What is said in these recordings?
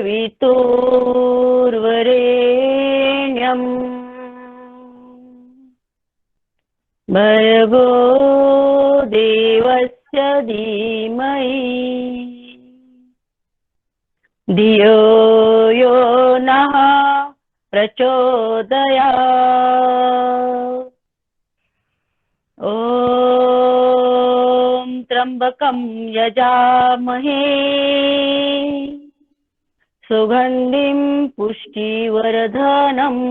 सवितुर्वरेण्यं भर्गो देवस्य धीमहि धियो यो नः प्रचोदयात्। ॐ त्र्यंबकं यजामहे सुगंधिं पुष्टिवर्धनम्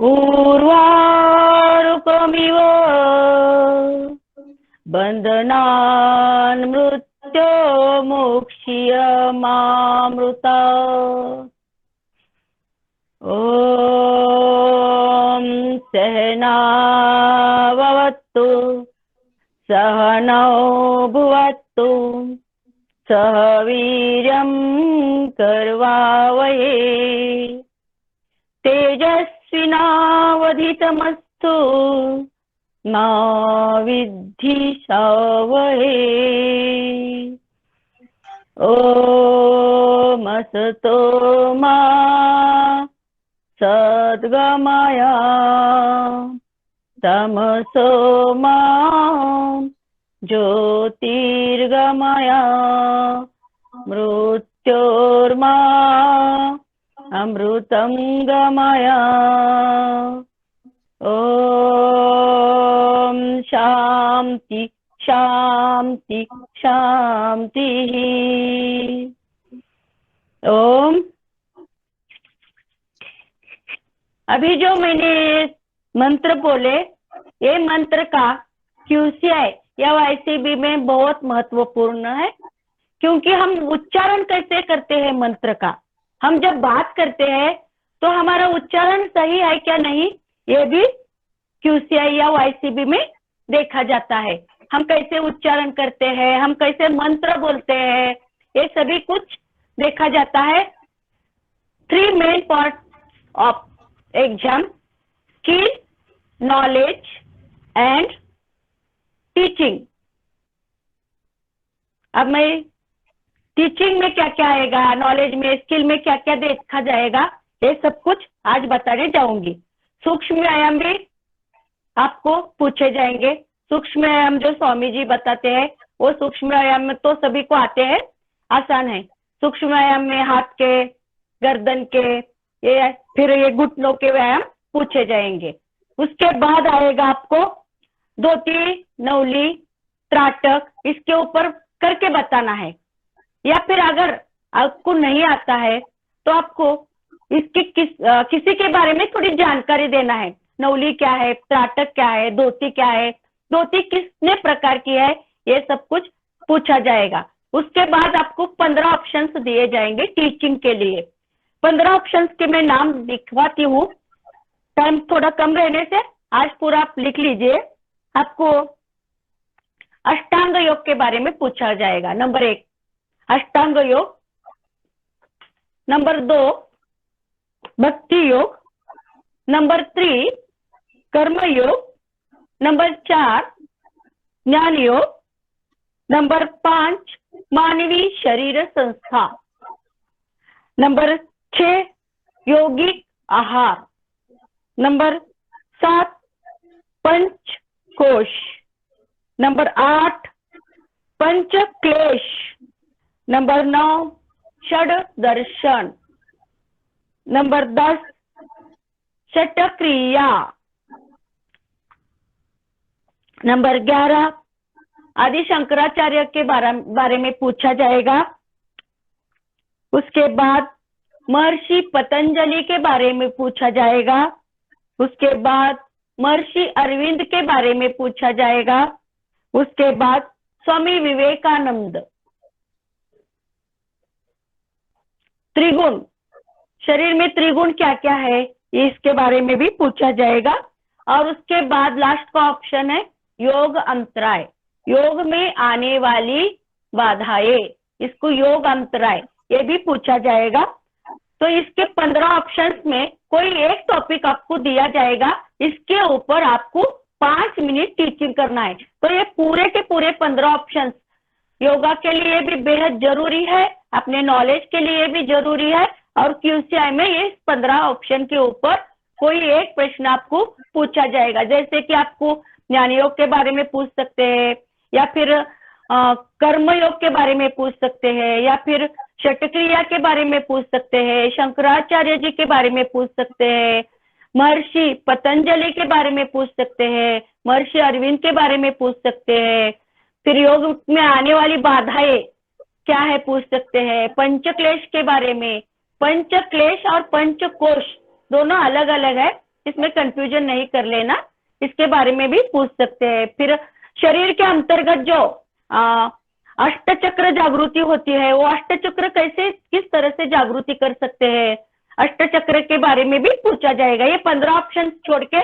उर्वारुकमिव बन्धनान् मृत्योर्मुक्ष्यमामृतात्। ॐ सहनाववतु सहनौ भुवतु सह वीर्यं करवावहै तेजस्विनावधीतमस्तु मा विद्विषावहै। ॐ असतो मा सद्गमय तमसो मा ज्योतिर्गमय मृत्योर्मा अमृतं गमय। ॐ शांति शांति शांति। ओम अभी जो मैंने मंत्र बोले, ये मंत्र का QCI या YCB में बहुत महत्वपूर्ण है, क्योंकि हम उच्चारण कैसे करते हैं मंत्र का। हम जब बात करते हैं तो हमारा उच्चारण सही है क्या नहीं, ये भी QCI या YCB में देखा जाता है। हम कैसे उच्चारण करते हैं, हम कैसे मंत्र बोलते हैं, ये सभी कुछ देखा जाता है। 3 main part of exam: skill, knowledge and teaching. अब मैं टीचिंग में क्या क्या आएगा, नॉलेज में, स्किल में क्या क्या देखा जाएगा, ये सब कुछ आज बताने जाऊंगी। सूक्ष्म व्यायाम भी आपको पूछे जाएंगे। सूक्ष्म व्यायाम जो स्वामी जी बताते हैं, वो सूक्ष्म व्यायाम में तो सभी को आते हैं, आसान है। सूक्ष्म व्यायाम में हाथ के, गर्दन के, ये फिर ये घुटनों के व्यायाम पूछे जाएंगे। उसके बाद आएगा आपको धोती, नवली, त्राटक, इसके ऊपर करके बताना है। या फिर अगर आपको नहीं आता है तो आपको इसकी किसी के बारे में थोड़ी जानकारी देना है। नवली क्या है, त्राटक क्या है, धोती क्या है, धोती कितने प्रकार की है, ये सब कुछ पूछा जाएगा। उसके बाद आपको 15 ऑप्शंस दिए जाएंगे टीचिंग के लिए। 15 ऑप्शंस के मैं नाम लिखवाती हूँ, टाइम थोड़ा कम रहने से आज पूरा आप लिख लीजिए। आपको अष्टांग योग के बारे में पूछा जाएगा। नंबर 1 अष्टांग योग, नंबर 2 भक्ति योग, नंबर 3 कर्म योग, नंबर 4 ज्ञान योग, नंबर 5 मानवीय शरीर संस्था, नंबर 6 यौगिक आहार, नंबर 7 पंचकोश, नंबर 8 पंच क्लेश, नंबर 9 षड दर्शन, नंबर 10 षट क्रिया, नंबर 11 आदि शंकराचार्य के बारे में पूछा जाएगा। उसके बाद महर्षि पतंजलि के बारे में पूछा जाएगा। उसके बाद महर्षि अरविंद के बारे में पूछा जाएगा। उसके बाद स्वामी विवेकानंद। त्रिगुण, शरीर में त्रिगुण क्या क्या है, इसके बारे में भी पूछा जाएगा। और उसके बाद लास्ट का ऑप्शन है योग अंतराय, योग में आने वाली बाधाएं, इसको योग अंतराय, ये भी पूछा जाएगा। तो इसके 15 ऑप्शंस में कोई एक टॉपिक आपको दिया जाएगा, इसके ऊपर आपको 5 मिनट टीचिंग करना है। तो ये पूरे के पूरे 15 ऑप्शंस योगा के लिए भी बेहद जरूरी है, अपने नॉलेज के लिए भी जरूरी है, और QCI में ये 15 ऑप्शन के ऊपर कोई एक प्रश्न आपको पूछा जाएगा। जैसे कि आपको ज्ञान योग के बारे में पूछ सकते हैं, या फिर कर्म योग के बारे में पूछ सकते हैं, या फिर षटक्रिया के बारे में पूछ सकते हैं, शंकराचार्य जी के बारे में पूछ सकते हैं, महर्षि पतंजलि के बारे में पूछ सकते हैं, महर्षि अरविंद के बारे में पूछ सकते हैं, फिर योग में आने वाली बाधाएं क्या है पूछ सकते हैं, पंचक्लेश के बारे में। पंचक्लेश और पंचकोश दोनों अलग अलग है, इसमें कंफ्यूजन नहीं कर लेना, इसके बारे में भी पूछ सकते हैं। फिर शरीर के अंतर्गत जो अष्टचक्र जागृति होती है, वो अष्टचक्र कैसे किस तरह से जागृति कर सकते हैं, अष्टचक्र के बारे में भी पूछा जाएगा। ये 15 ऑप्शन छोड़ के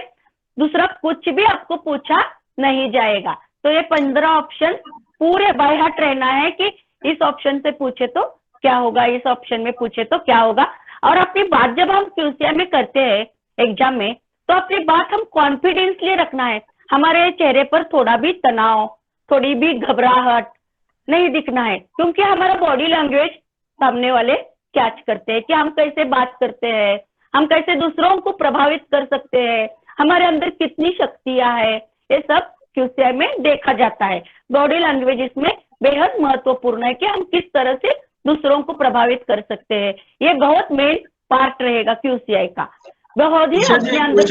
दूसरा कुछ भी आपको पूछा नहीं जाएगा। तो ये 15 ऑप्शन पूरे बाय हार्ट रहना है कि इस ऑप्शन से पूछे तो क्या होगा, इस ऑप्शन में पूछे तो क्या होगा। और अपनी बात जब हम QCI में करते हैं एग्जाम में, तो अपनी बात हम कॉन्फिडेंसली रखना है। हमारे चेहरे पर थोड़ा भी तनाव, थोड़ी भी घबराहट नहीं दिखना है, क्योंकि हमारा बॉडी लैंग्वेज सामने वाले कैच करते हैं कि हम कैसे बात करते हैं, हम कैसे दूसरों को प्रभावित कर सकते हैं, हमारे अंदर कितनी शक्तियां है, ये सब QCI में देखा जाता है। बॉडी लैंग्वेज इसमें बेहद महत्वपूर्ण है कि हम किस तरह से दूसरों को प्रभावित कर सकते हैं। ये बहुत मेन पार्ट रहेगा QCI का। बहुत ही अपने अंदर।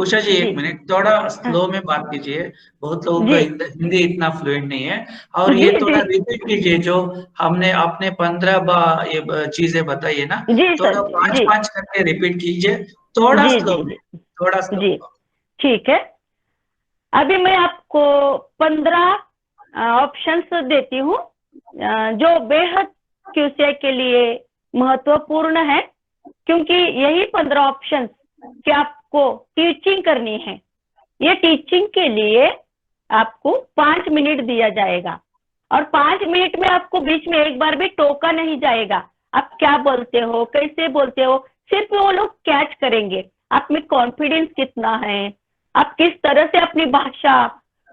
उषा जी एक मिनट, थोड़ा स्लो में बात कीजिए, बहुत लोगों का हिंदी इतना फ्लुएंट नहीं है। और ये थोड़ा रिपीट कीजिए जो हमने आपने 15 ये चीजें बताई है ना, थोड़ा 5-5 करके रिपीट कीजिए, थोड़ा स्लो में, थोड़ा स्लो। जी ठीक है। अभी मैं आपको 15 ऑप्शंस देती हूँ जो बेहद QCI के लिए महत्वपूर्ण है, क्योंकि यही 15 ऑप्शंस कि आपको टीचिंग करनी है। ये टीचिंग के लिए आपको 5 मिनट दिया जाएगा, और 5 मिनट में आपको बीच में एक बार भी टोका नहीं जाएगा। आप क्या बोलते हो, कैसे बोलते हो, सिर्फ वो लोग कैच करेंगे आप में कॉन्फिडेंस कितना है, आप किस तरह से अपनी भाषा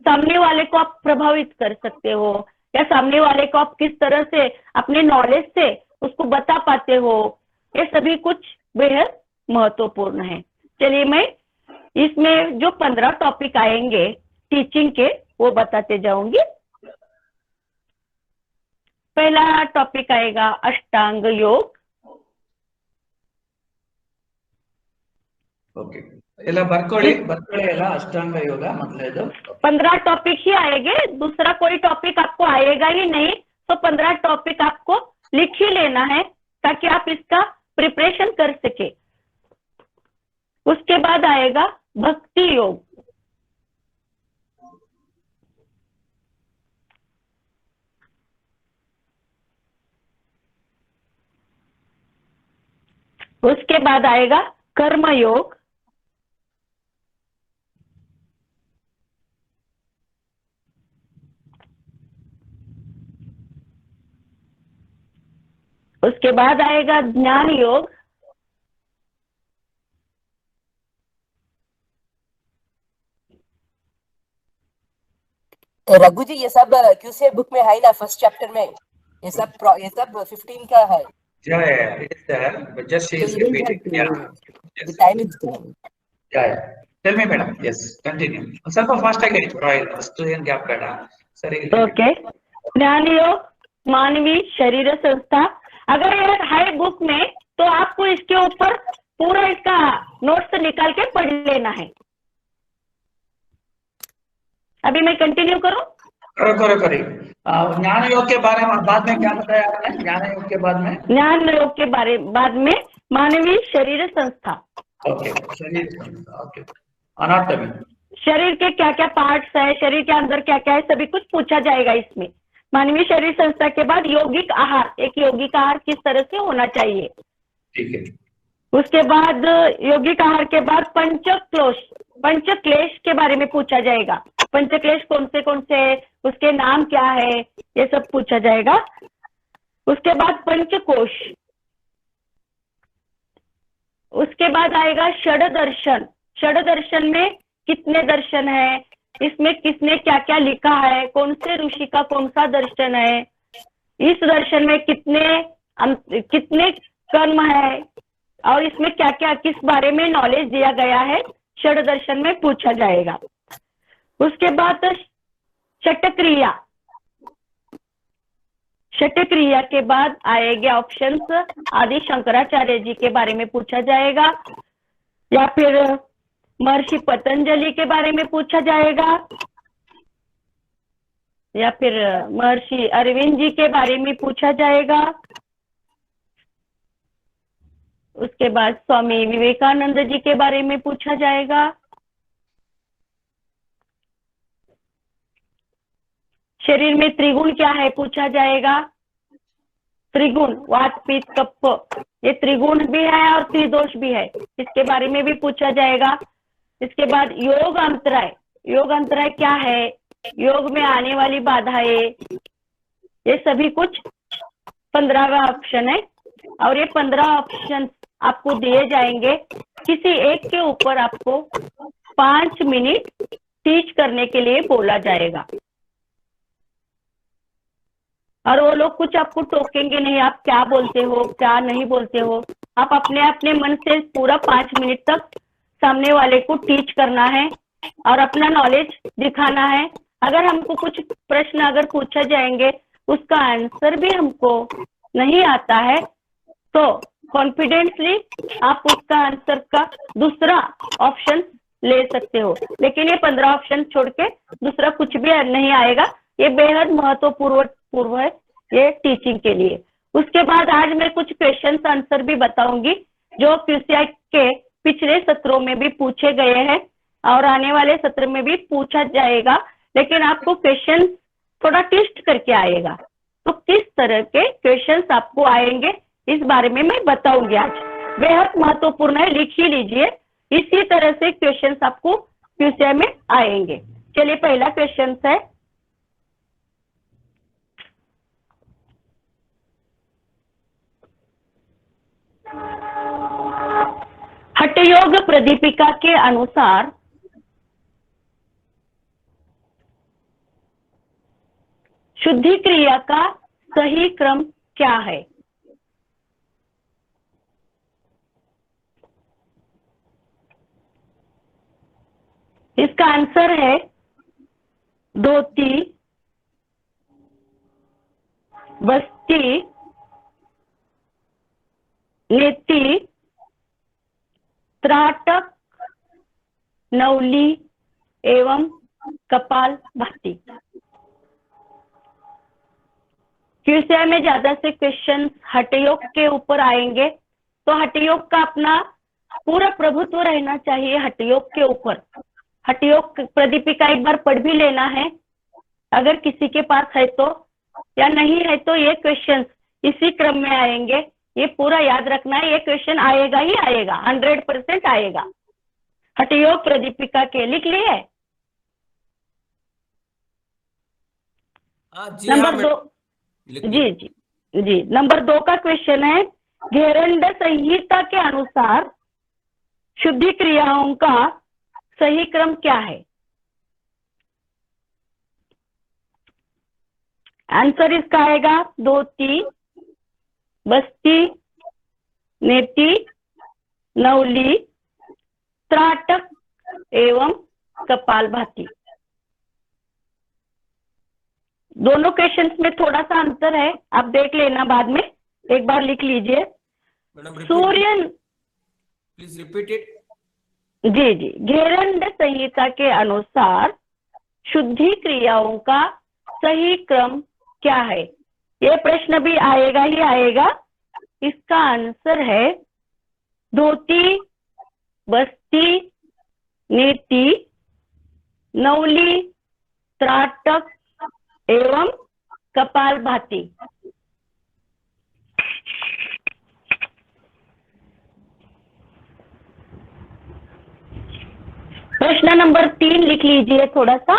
सामने वाले को आप प्रभावित कर सकते हो, या सामने वाले को आप किस तरह से अपने नॉलेज से उसको बता पाते हो। ये सभी कुछ बेहद महत्वपूर्ण है। चलिए मैं इसमें जो 15 टॉपिक आएंगे टीचिंग के वो बताते जाऊंगी। पहला टॉपिक आएगा अष्टांग योग। ओके, ಎಲ್ಲ ಬರ್ಕೊಳ್ಳಿ ಎಲ್ಲ अष्टांग योग मतलब 15 टॉपिक ही आएंगे, दूसरा कोई टॉपिक आपको आएगा ही नहीं। तो 15 टॉपिक आपको लिख ही लेना है ताकि आप इसका प्रिपरेशन कर सके। उसके बाद आएगा भक्ति योग। उसके बाद आएगा कर्म योग। उसके बाद आएगा ज्ञान योग। रघु जी ये सब QCI बुक में है ना, फर्स्ट चैप्टर में ये सब 15 का है। Yeah, it is there, but just she is repeating. Yeah. The time is gone. Yeah. Tell me, madam. Yes, continue. ಸ್ವಲ್ಪ ಫಾಸ್ಟ್ ಆಗಿ ಅಷ್ಟು ಏನು ಗ್ಯಾಪ್ ಬೇಡ, ಸರಿ? ओके, ज्ञान योग मानवी शरीर संस्था। अगर ये है बुक में तो आपको इसके ऊपर पूरा इसका नोट्स निकाल के पढ़ लेना है। अभी मैं कंटिन्यू करूं? करो। ज्ञान योग के बारे में बाद में क्या बताया आपने? ज्ञान योग के बाद में बाद में मानवीय शरीर संस्था। ओके, शरीर संस्था। ओके, अनाटमी, शरीर के क्या क्या पार्ट्स है, शरीर के अंदर क्या क्या है, सभी कुछ पूछा जाएगा इसमें। मानवीय शरीर संस्था के बाद यौगिक आहार, एक यौगिक आहार किस तरह से होना चाहिए। ठीक है। उसके बाद यौगिक आहार के बाद पंचक्लेश के बारे में पूछा जाएगा। पंचक्लेश कौन से है, उसके नाम क्या है, ये सब पूछा जाएगा। उसके बाद पंचकोश। उसके बाद आएगा षड दर्शन। षड दर्शन में कितने दर्शन है, इसमें किसने क्या क्या लिखा है, कौन से ऋषि का कौन सा दर्शन है, इस दर्शन में कितने कर्म है, और इसमें क्या क्या किस बारे में नॉलेज दिया गया है, षड दर्शन में पूछा जाएगा। उसके बाद षटक्रिया, षटक्रिया के बाद आएंगे ऑप्शंस, आदि शंकराचार्य जी के बारे में पूछा जाएगा, या फिर महर्षि पतंजलि के बारे में पूछा जाएगा, या फिर महर्षि अरविंद जी के बारे में पूछा जाएगा। उसके बाद स्वामी विवेकानंद जी के बारे में पूछा जाएगा। शरीर में त्रिगुण क्या है पूछा जाएगा। त्रिगुण वात पित्त कफ, ये त्रिगुण भी है और त्रिदोष भी है, इसके बारे में भी पूछा जाएगा। इसके बाद योग अंतराय, योग अंतराय क्या है, योग में आने वाली बाधाएं, ये सभी कुछ 15वां ऑप्शन है। और ये 15 ऑप्शन आपको दिए जाएंगे, किसी एक के ऊपर आपको 5 मिनट टीच करने के लिए बोला जाएगा, और वो लोग कुछ आपको टोकेंगे नहीं, आप क्या बोलते हो क्या नहीं बोलते हो, आप अपने अपने मन से पूरा 5 मिनट तक सामने वाले को टीच करना है और अपना नॉलेज दिखाना है। अगर हमको कुछ प्रश्न अगर पूछा जाएंगे, उसका आंसर भी हमको नहीं आता है, तो कॉन्फिडेंसली आप उसका आंसर का दूसरा ऑप्शन ले सकते हो, लेकिन ये 15 ऑप्शन छोड़ के दूसरा कुछ भी नहीं आएगा। ये बेहद महत्वपूर्ण है ये टीचिंग के लिए। उसके बाद आज मैं कुछ क्वेश्चन आंसर भी बताऊंगी जो QCI के पिछले सत्रों में भी पूछे गए हैं और आने वाले सत्र में भी पूछा जाएगा, लेकिन आपको क्वेश्चन थोड़ा टेस्ट करके आएगा। तो किस तरह के क्वेश्चंस आपको आएंगे इस बारे में मैं बताऊंगी आज, बेहद महत्वपूर्ण है, लिख ही लीजिए। इसी तरह से क्वेश्चंस आपको QCI में आएंगे। चलिए पहला क्वेश्चन है, हठयोग प्रदीपिका के अनुसार शुद्धि क्रिया का सही क्रम क्या है। इसका आंसर है धोती, बस्ती, नेति, त्राटक, नवली एवं कपाल भाती। QCI में ज्यादा से क्वेश्चन हठयोग के ऊपर आएंगे, तो हठयोग का अपना पूरा प्रभुत्व रहना चाहिए हठयोग के ऊपर। हठयोग प्रदीपिका एक बार पढ़ भी लेना है अगर किसी के पास है तो, या नहीं है तो ये क्वेश्चन इसी क्रम में आएंगे, ये पूरा याद रखना है, ये क्वेश्चन आएगा ही आएगा, 100% आएगा। हठयोग प्रदीपिका के लिख लिए। नंबर 2, जी नंबर 2 का क्वेश्चन है, घेरंड संहिता के अनुसार शुद्धि क्रियाओं का सही क्रम क्या है। आंसर इसका आएगा धोती, बस्ती, नेति, नवली, त्राटक एवं कपालभाति। दोनों क्वेश्चंस में थोड़ा सा अंतर है, आप देख लेना बाद में, एक बार लिख लीजिए। सूर्य, प्लीज रिपीट इट। जी, घेरंड संहिता के अनुसार शुद्धि क्रियाओं का सही क्रम क्या है, ये प्रश्न भी आएगा ही आएगा। इसका आंसर है धोती, बस्ती, नेति, नवली, त्राटक एवं कपालभाति। प्रश्न नंबर 3 लिख लीजिए थोड़ा सा।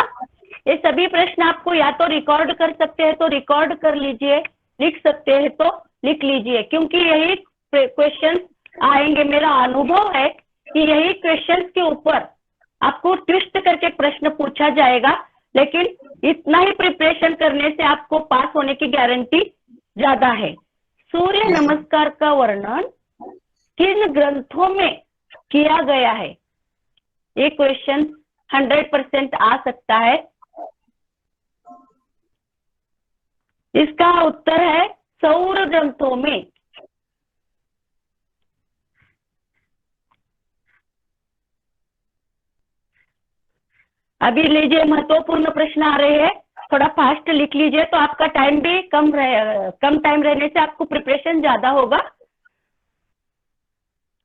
ये सभी प्रश्न आपको या तो रिकॉर्ड कर सकते हैं तो रिकॉर्ड कर लीजिए, लिख सकते हैं तो लिख लीजिए, क्योंकि यही क्वेश्चन आएंगे। मेरा अनुभव है कि यही क्वेश्चन के ऊपर आपको ट्विस्ट करके प्रश्न पूछा जाएगा, लेकिन इतना ही प्रिपरेशन करने से आपको पास होने की गारंटी ज्यादा है। सूर्य नमस्कार का वर्णन किन ग्रंथों में किया गया है? ये क्वेश्चन 100% आ सकता है। इसका उत्तर है सौर ग्रंथों में। अभी लीजिए, महत्वपूर्ण प्रश्न आ रहे हैं, थोड़ा फास्ट लिख लीजिए तो आपका टाइम भी कम टाइम रहने से आपको प्रिपरेशन ज्यादा होगा।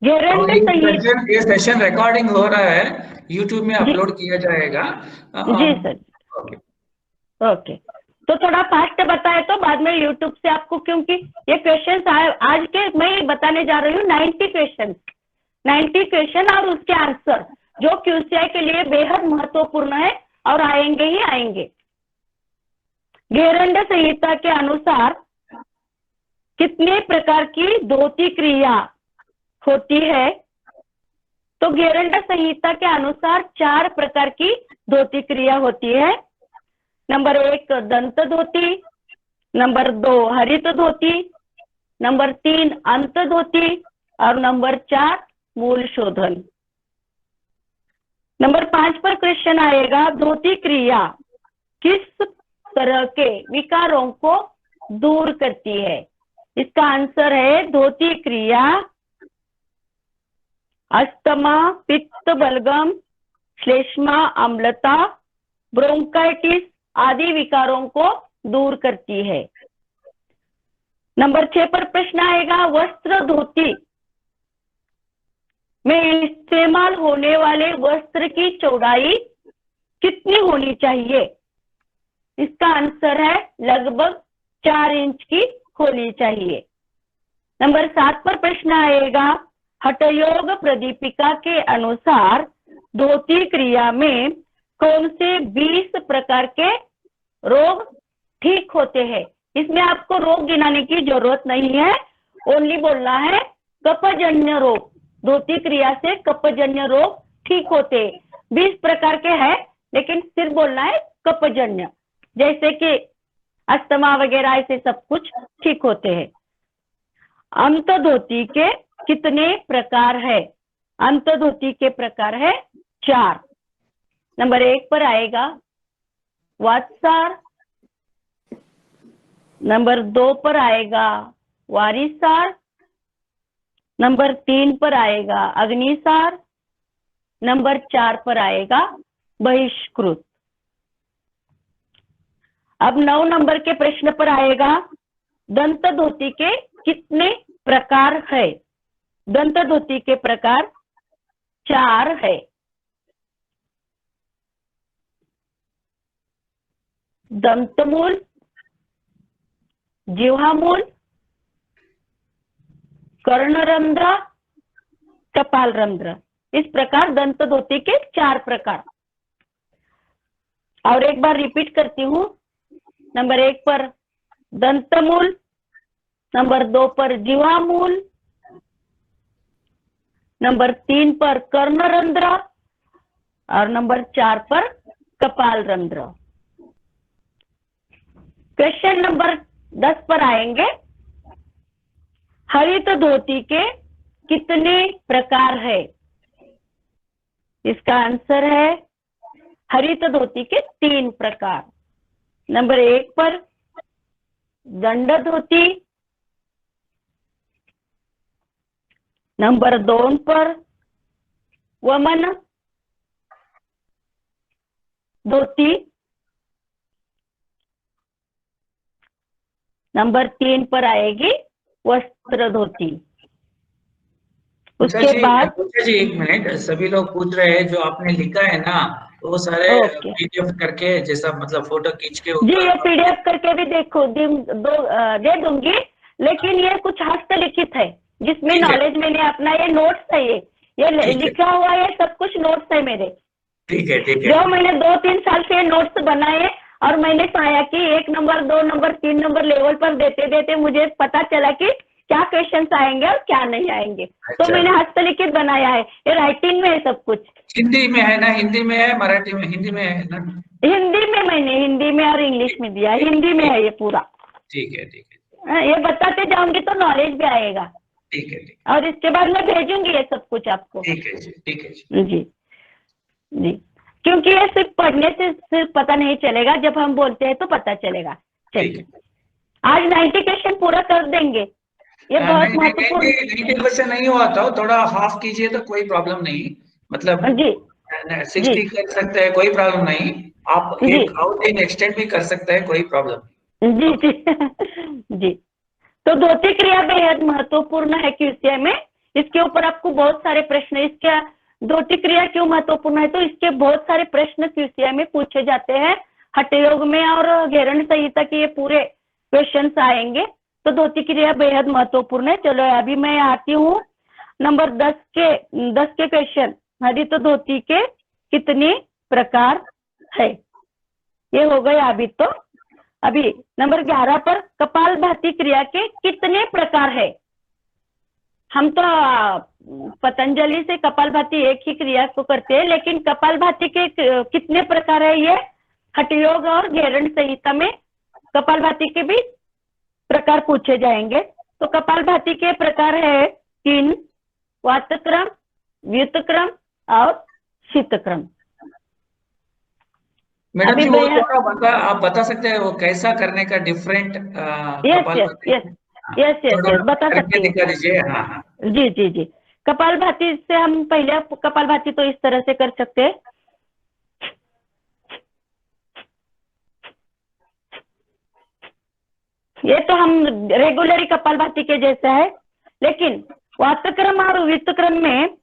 ये सेशन रिकॉर्डिंग हो रहा है, यूट्यूब में अपलोड किया जाएगा। जी सर। ओके, तो थोड़ा फास्ट बताए तो बाद में यूट्यूब से आपको, क्योंकि ये क्वेश्चंस आज के मैं बताने जा रही हूँ 90 क्वेश्चन और उसके आंसर जो QCI के लिए बेहद महत्वपूर्ण है और आएंगे ही आएंगे। घेरंड संहिता के अनुसार कितने प्रकार की धोती क्रिया होती है? तो घेरंड संहिता के अनुसार 4 प्रकार की धोती क्रिया होती है। नंबर 1 दंत धोती, नंबर 2 हरित धोती, नंबर 3 अंत धोती और नंबर 4 मूल शोधन। नंबर 5 पर क्वेश्चन आएगा, धोती क्रिया किस तरह के विकारों को दूर करती है? इसका आंसर है धोती क्रिया अस्थमा, पित्त बलगम, श्लेष्मा अम्लता, ब्रोंकाइटिस आदि विकारों को दूर करती है। नंबर 6 पर प्रश्न आएगा, वस्त्र धोती में इस्तेमाल होने वाले वस्त्र की चौड़ाई कितनी होनी चाहिए? इसका आंसर है लगभग 4 इंच की होनी चाहिए। नंबर 7 पर प्रश्न आएगा, हठयोग प्रदीपिका के अनुसार धोती क्रिया में कौन से 20 प्रकार के रोग ठीक होते हैं? इसमें आपको रोग गिनाने की जरूरत नहीं है, ओनली बोलना है कफजन्य रोग। धोती क्रिया से कफजन्य रोग ठीक होते हैं। 20 प्रकार के हैं, लेकिन सिर्फ बोलना है कफजन्य, जैसे कि अस्थमा वगैरह, ऐसे सब कुछ ठीक होते हैं। अंत धोती के कितने प्रकार है? अंत धोती के प्रकार है 4। नंबर 1 पर आएगा वातसार, नंबर 2 पर आएगा वारिसार, नंबर 3 पर आएगा अग्निसार, नंबर 4 पर आएगा बहिष्कृत। अब 9 नंबर के प्रश्न पर आएगा, दंत धोती के कितने प्रकार है? दंत धोती के प्रकार 4 है। दंतमूल, जिह्वामूल, कर्णरंध्र, कपाल रंध्र। इस प्रकार दंत धोती के 4 प्रकार। और एक बार रिपीट करती हूँ, नंबर 1 पर दंतमूल, नंबर 2 पर जिह्वामूल, नंबर 3 पर कर्णरंध्र और नंबर 4 पर कपाल रंध्र। क्वेश्चन नंबर 10 पर आएंगे, हरित धोती के कितने प्रकार है? इसका आंसर है हरित धोती के 3 प्रकार। नंबर 1 पर दंड धोती, नंबर 2 पर वमन धोती, नंबर 3 पर आएगी वस्त्र धोती। उसके बाद जी 1 मिनट, सभी लोग पूछ रहे हैं जो आपने लिखा है ना, वो सारे PDF करके, जैसा मतलब फोटो खींच के जी, ये PDF करके भी देखो दे दूंगी, लेकिन ये कुछ हस्तलिखित है जिसमें नॉलेज मैंने अपना, ये नोट्स है, ये लिखा हुआ है, सब कुछ नोट्स है मेरे। ठीक है जो मैंने 2-3 साल से नोट्स बनाए और मैंने पाया कि 1 नंबर 2 नंबर 3 नंबर लेवल पर देते देते मुझे पता चला कि क्या क्वेश्चंस आएंगे और क्या नहीं आएंगे। तो अच्छा। मैंने हस्तलिखित बनाया है, ये राइटिंग में है सब कुछ। हिंदी में है ना, हिंदी में है, मराठी में, हिंदी में है ना? हिंदी में, मैंने हिंदी में और इंग्लिश में दिया है, हिंदी में है ये पूरा। ठीक है, ठीक है, ये बताते जाऊंगी तो नॉलेज भी आएगा, ठीक है, ठीक और इसके बाद मैं भेजूंगी ये सब कुछ आपको। है, ठीक है जी, ठीक है जी। जी जी, क्योंकि ये सिर्फ पढ़ने से सिर्फ पता नहीं चलेगा, जब हम बोलते हैं तो पता चलेगा। ठीक चलिए, है। आज 90 क्वेश्चन पूरा कर देंगे, ये बहुत नहीं, महत्वपूर्ण। 90% नहीं हुआ था, थोड़ा हाफ कीजिए तो कोई प्रॉब्लम नहीं, मतलब जी 60 कर सकते हैं, कोई प्रॉब्लम नहीं। आप जी एक और दिन एक्सटेंड भी कर सकते हैं, कोई प्रॉब्लम जी नहीं। जी जी। तो धोती क्रिया बेहद महत्वपूर्ण है क्यूसीए में, इसके ऊपर आपको बहुत सारे प्रश्न, इसके धोती क्रिया क्यों महत्वपूर्ण है, तो इसके बहुत सारे प्रश्न क्यूसीए में पूछे जाते हैं, हठयोग में और घेरण संहिता के ये पूरे क्वेश्चंस आएंगे। तो धोती क्रिया बेहद महत्वपूर्ण है। चलो अभी मैं आती हूँ नंबर 10 के क्वेश्चन। हरित तो धोती के कितने प्रकार है, ये हो गए अभी। तो अभी नंबर 11 पर कपालभाति क्रिया के कितने प्रकार है। हम तो पतंजलि से कपालभाति एक ही क्रिया को करते हैं, लेकिन कपालभाति के कितने प्रकार है, ये हठयोग और घेरण संहिता में कपालभाति के भी प्रकार पूछे जाएंगे। तो कपालभाति के प्रकार है 3, वातक्रम, व्युतक्रम और शीतक्रम। मैडम जी, वो थोड़ा आप बता सकते हैं वो कैसा करने का, डिफरेंट कपालभाति? यस, बता करके सकती हूँ। दिखा दीजिए। हाँ, हाँ। जी जी जी, कपालभाति से हम पहले कपालभाति तो इस तरह से कर सकते हैं। ये तो हम रेगुलरी कपालभाति के जैसा है, लेकिन वातक्रम और व्युतक्रम में,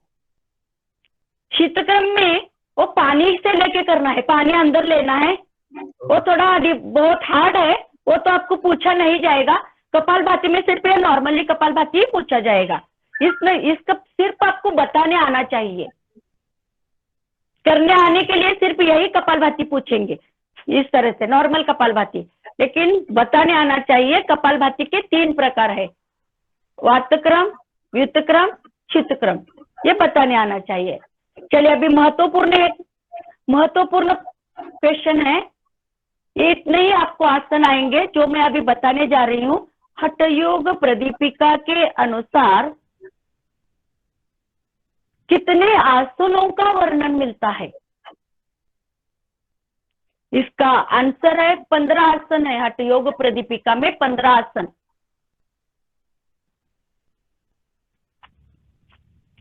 शीतक्रम में वो पानी से लेके करना है, पानी अंदर लेना है, वो थोड़ा बहुत हार्ड है, वो तो आपको पूछा नहीं जाएगा। कपालभाति में सिर्फ ये नॉर्मली कपालभाति ही पूछा जाएगा, इसमें इसका सिर्फ आपको बताने आना चाहिए, करने आने के लिए सिर्फ यही कपालभाति पूछेंगे इस तरह से, नॉर्मल कपालभाति। लेकिन बताने आना चाहिए। कपालभाति के 3 प्रकार है, वातक्रम, व्युतक्रम, शीतक्रम, ये बताने आना चाहिए। चलिए, अभी महत्वपूर्ण क्वेश्चन है, ये इतने ही आपको आसन आएंगे जो मैं अभी बताने जा रही हूँ। हठयोग प्रदीपिका के अनुसार कितने आसनों का वर्णन मिलता है, इसका आंसर है 15 आसन है। हठयोग प्रदीपिका में 15 आसन।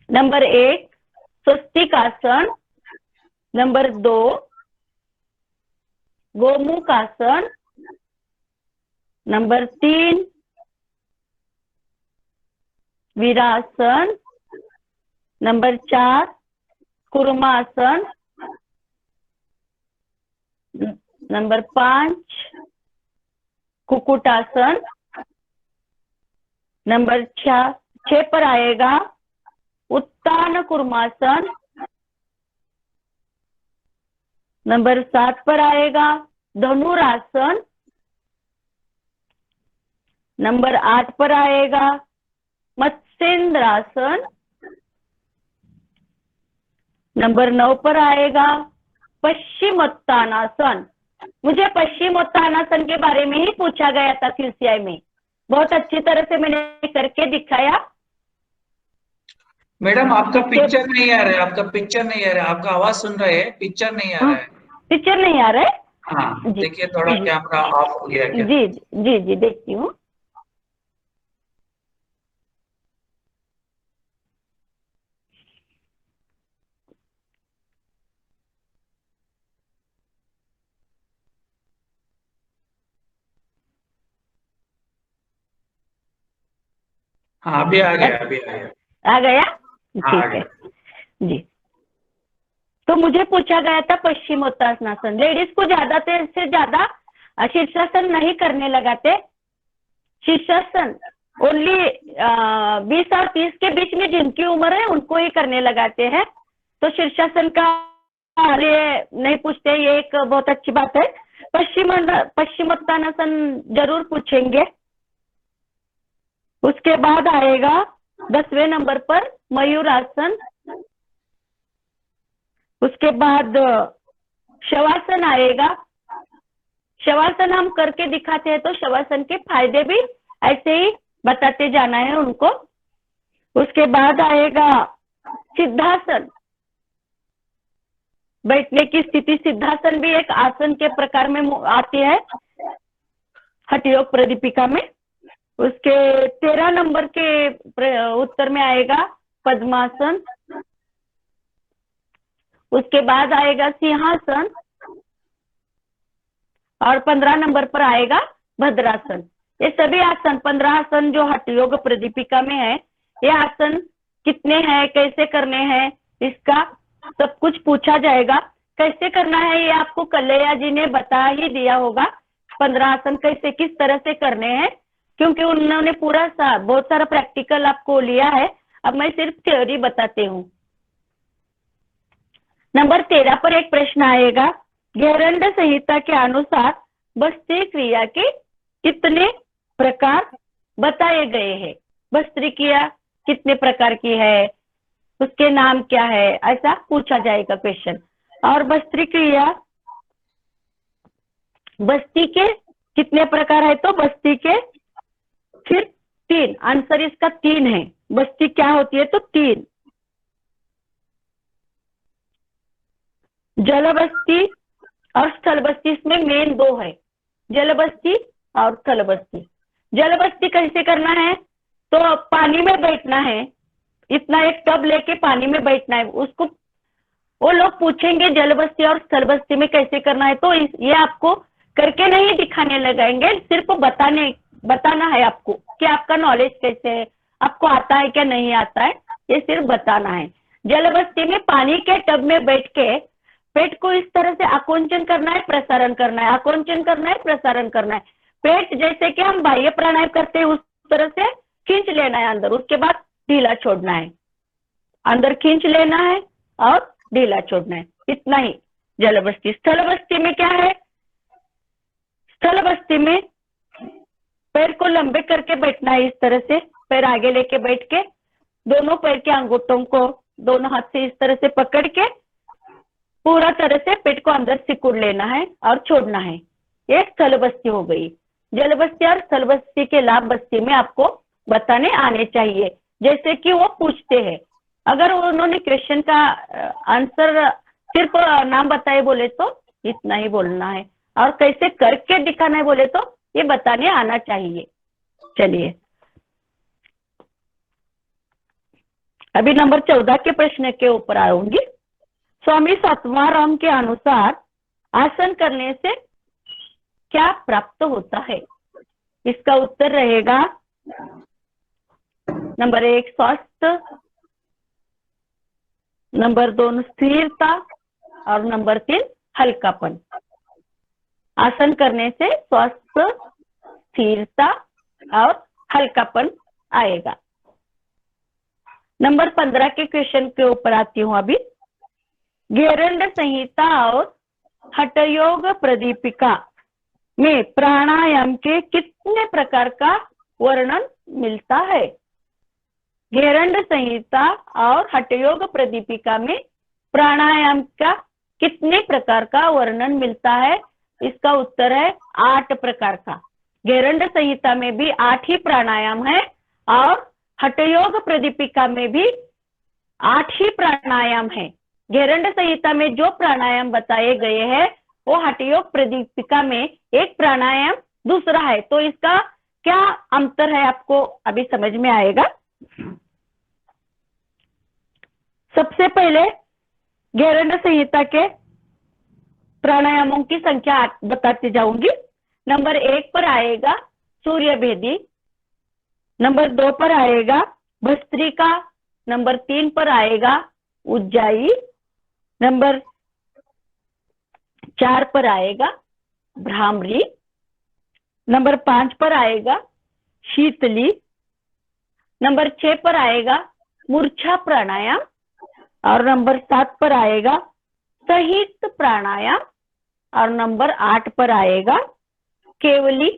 नंबर 1 स्वस्तिक आसन, नंबर 2 गोमुख आसन, नंबर 3 वीरासन, नंबर 4 कूर्मासन, नंबर 5 कुक्कुटासन, नंबर 6 पर आएगा उत्तान कूर्मासन, नंबर 7 पर आएगा धनुरासन, नंबर 8 पर आएगा मत्स्येंद्रासन, नंबर 9 पर आएगा पश्चिमोत्तानासन। मुझे पश्चिमोत्तानासन के बारे में ही पूछा गया था क्यूसीआई में, बहुत अच्छी तरह से मैंने करके दिखाया। मैडम, आपका पिक्चर नहीं आ रहा है, आपका पिक्चर नहीं आ रहा है, आपका आवाज सुन रहे हैं, पिक्चर नहीं आ रहा है। पिक्चर नहीं आ रहा है? हाँ, देखिए थोड़ा कैमरा ऑफ हो गया क्या? जी जी जी, देखती हूँ। हाँ, अभी आ गया, अभी आ गया। आ गया? हाँ, ठीक है जी। तो मुझे पूछा गया था पश्चिमोत्तानासन। लेडीज को ज्यादा से ज्यादा शीर्षासन नहीं करने लगाते। शीर्षासन ओनली 20 और 30 के बीच में जिनकी उम्र है उनको ही करने लगाते हैं। तो शीर्षासन का लिए नहीं पूछते, ये एक बहुत अच्छी बात है। पश्चिमोत्तानासन जरूर पूछेंगे। उसके बाद आएगा 10वें नंबर पर मयूरासन। उसके बाद शवासन आएगा। शवासन हम करके दिखाते हैं तो शवासन के फायदे भी ऐसे ही बताते जाना है उनको। उसके बाद आएगा सिद्धासन, बैठने की स्थिति। सिद्धासन भी एक आसन के प्रकार में आती है हठयोग प्रदीपिका में। उसके 13 नंबर के उत्तर में आएगा पद्मासन। उसके बाद आएगा सिंहासन और 15 नंबर पर आएगा भद्रासन। ये सभी आसन 15 आसन जो हठयोग प्रदीपिका में है, ये आसन कितने हैं, कैसे करने हैं, इसका सब कुछ पूछा जाएगा। कैसे करना है ये आपको कल्लैया जी ने बता ही दिया होगा। 15 आसन कैसे किस तरह से करने हैं, क्योंकि उन्होंने पूरा बहुत सारा प्रैक्टिकल आपको लिया है। अब मैं सिर्फ थ्योरी बताती हूँ। नंबर 13 पर एक प्रश्न आएगा, घेरंड संहिता के अनुसार बस्त्री क्रिया के कितने प्रकार बताए गए हैं। बस्त्री क्रिया कितने प्रकार की है, उसके नाम क्या है, ऐसा पूछा जाएगा क्वेश्चन। और बस्त्री क्रिया बस्ती के कितने प्रकार है, तो बस्ती के फिर 3, आंसर इसका 3 है। बस्ती क्या होती है, तो 3, जल बस्ती और स्थल बस्ती। इसमें मेन 2 है, जल बस्ती और स्थल बस्ती। जल बस्ती कैसे करना है, तो पानी में बैठना है, इतना एक टब लेके पानी में बैठना है। उसको वो लोग पूछेंगे जल बस्ती और स्थल बस्ती में कैसे करना है, तो ये आपको करके नहीं दिखाने लगाएंगे, सिर्फ बताना है आपको कि आपका नॉलेज कैसे है, आपको आता है क्या नहीं आता है, ये सिर्फ बताना है। जल बस्ती में पानी के टब में बैठ के पेट को इस तरह से आकुंचन करना है, प्रसारण करना है, आकुंचन करना है, प्रसारण करना है। पेट जैसे कि हम बाह्य प्राणायाम करते हैं उस तरह से खींच लेना है अंदर, उसके बाद ढीला छोड़ना है। अंदर खींच लेना है और ढीला छोड़ना है, इतना ही जल बस्ती। स्थल बस्ती में क्या है, स्थल बस्ती में पैर को लंबे करके बैठना है, इस तरह से पैर आगे लेके बैठ के दोनों पैर के अंगूठों को दोनों हाथ से इस तरह से पकड़ के पूरा तरह से पेट को अंदर सिकुड़ लेना है और छोड़ना है। ये स्थल बस्ती हो गई। जल बस्ती और स्थल बस्ती के लाभ बस्ती में आपको बताने आने चाहिए, जैसे कि वो पूछते हैं। अगर उन्होंने क्वेश्चन का आंसर सिर्फ नाम बताए बोले तो इतना ही बोलना है, और कैसे करके दिखाना है बोले तो ये बताने आना चाहिए। चलिए अभी नंबर 14 के प्रश्न के ऊपर आऊंगी। स्वामी सातवाराम के अनुसार आसन करने से क्या प्राप्त होता है, इसका उत्तर रहेगा नंबर 1 स्वास्थ्य, नंबर 2 स्थिरता और नंबर 3 हल्कापन। आसन करने से स्वास्थ्य, स्थिरता और हल्कापन आएगा। नंबर 15 के क्वेश्चन के ऊपर आती हूँ अभी। घेरंड संहिता और हठयोग प्रदीपिका में प्राणायाम के कितने प्रकार का वर्णन मिलता है। घेरंड संहिता और हठयोग प्रदीपिका में प्राणायाम का कितने प्रकार का वर्णन मिलता है, इसका उत्तर है 8 प्रकार का। घेरंड संहिता में भी 8 ही प्राणायाम है और हठयोग प्रदीपिका में भी 8 ही प्राणायाम है। घेरंड संहिता में जो प्राणायाम बताए गए हैं वो हठयोग प्रदीपिका में एक प्राणायाम दूसरा है, तो इसका क्या अंतर है आपको अभी समझ में आएगा। सबसे पहले घेरंड संहिता के प्राणायामों की संख्या बताती जाऊंगी। नंबर 1 पर आएगा सूर्य भेदी, नंबर 2 पर आएगा भस्त्रिका, नंबर 3 पर आएगा उज्जाई, नंबर 4 पर आएगा भ्रामरी, नंबर 5 पर आएगा शीतली, नंबर 6 पर आएगा मूर्छा प्राणायाम और नंबर 7 पर आएगा सहित प्राणायाम और नंबर 8 पर आएगा केवली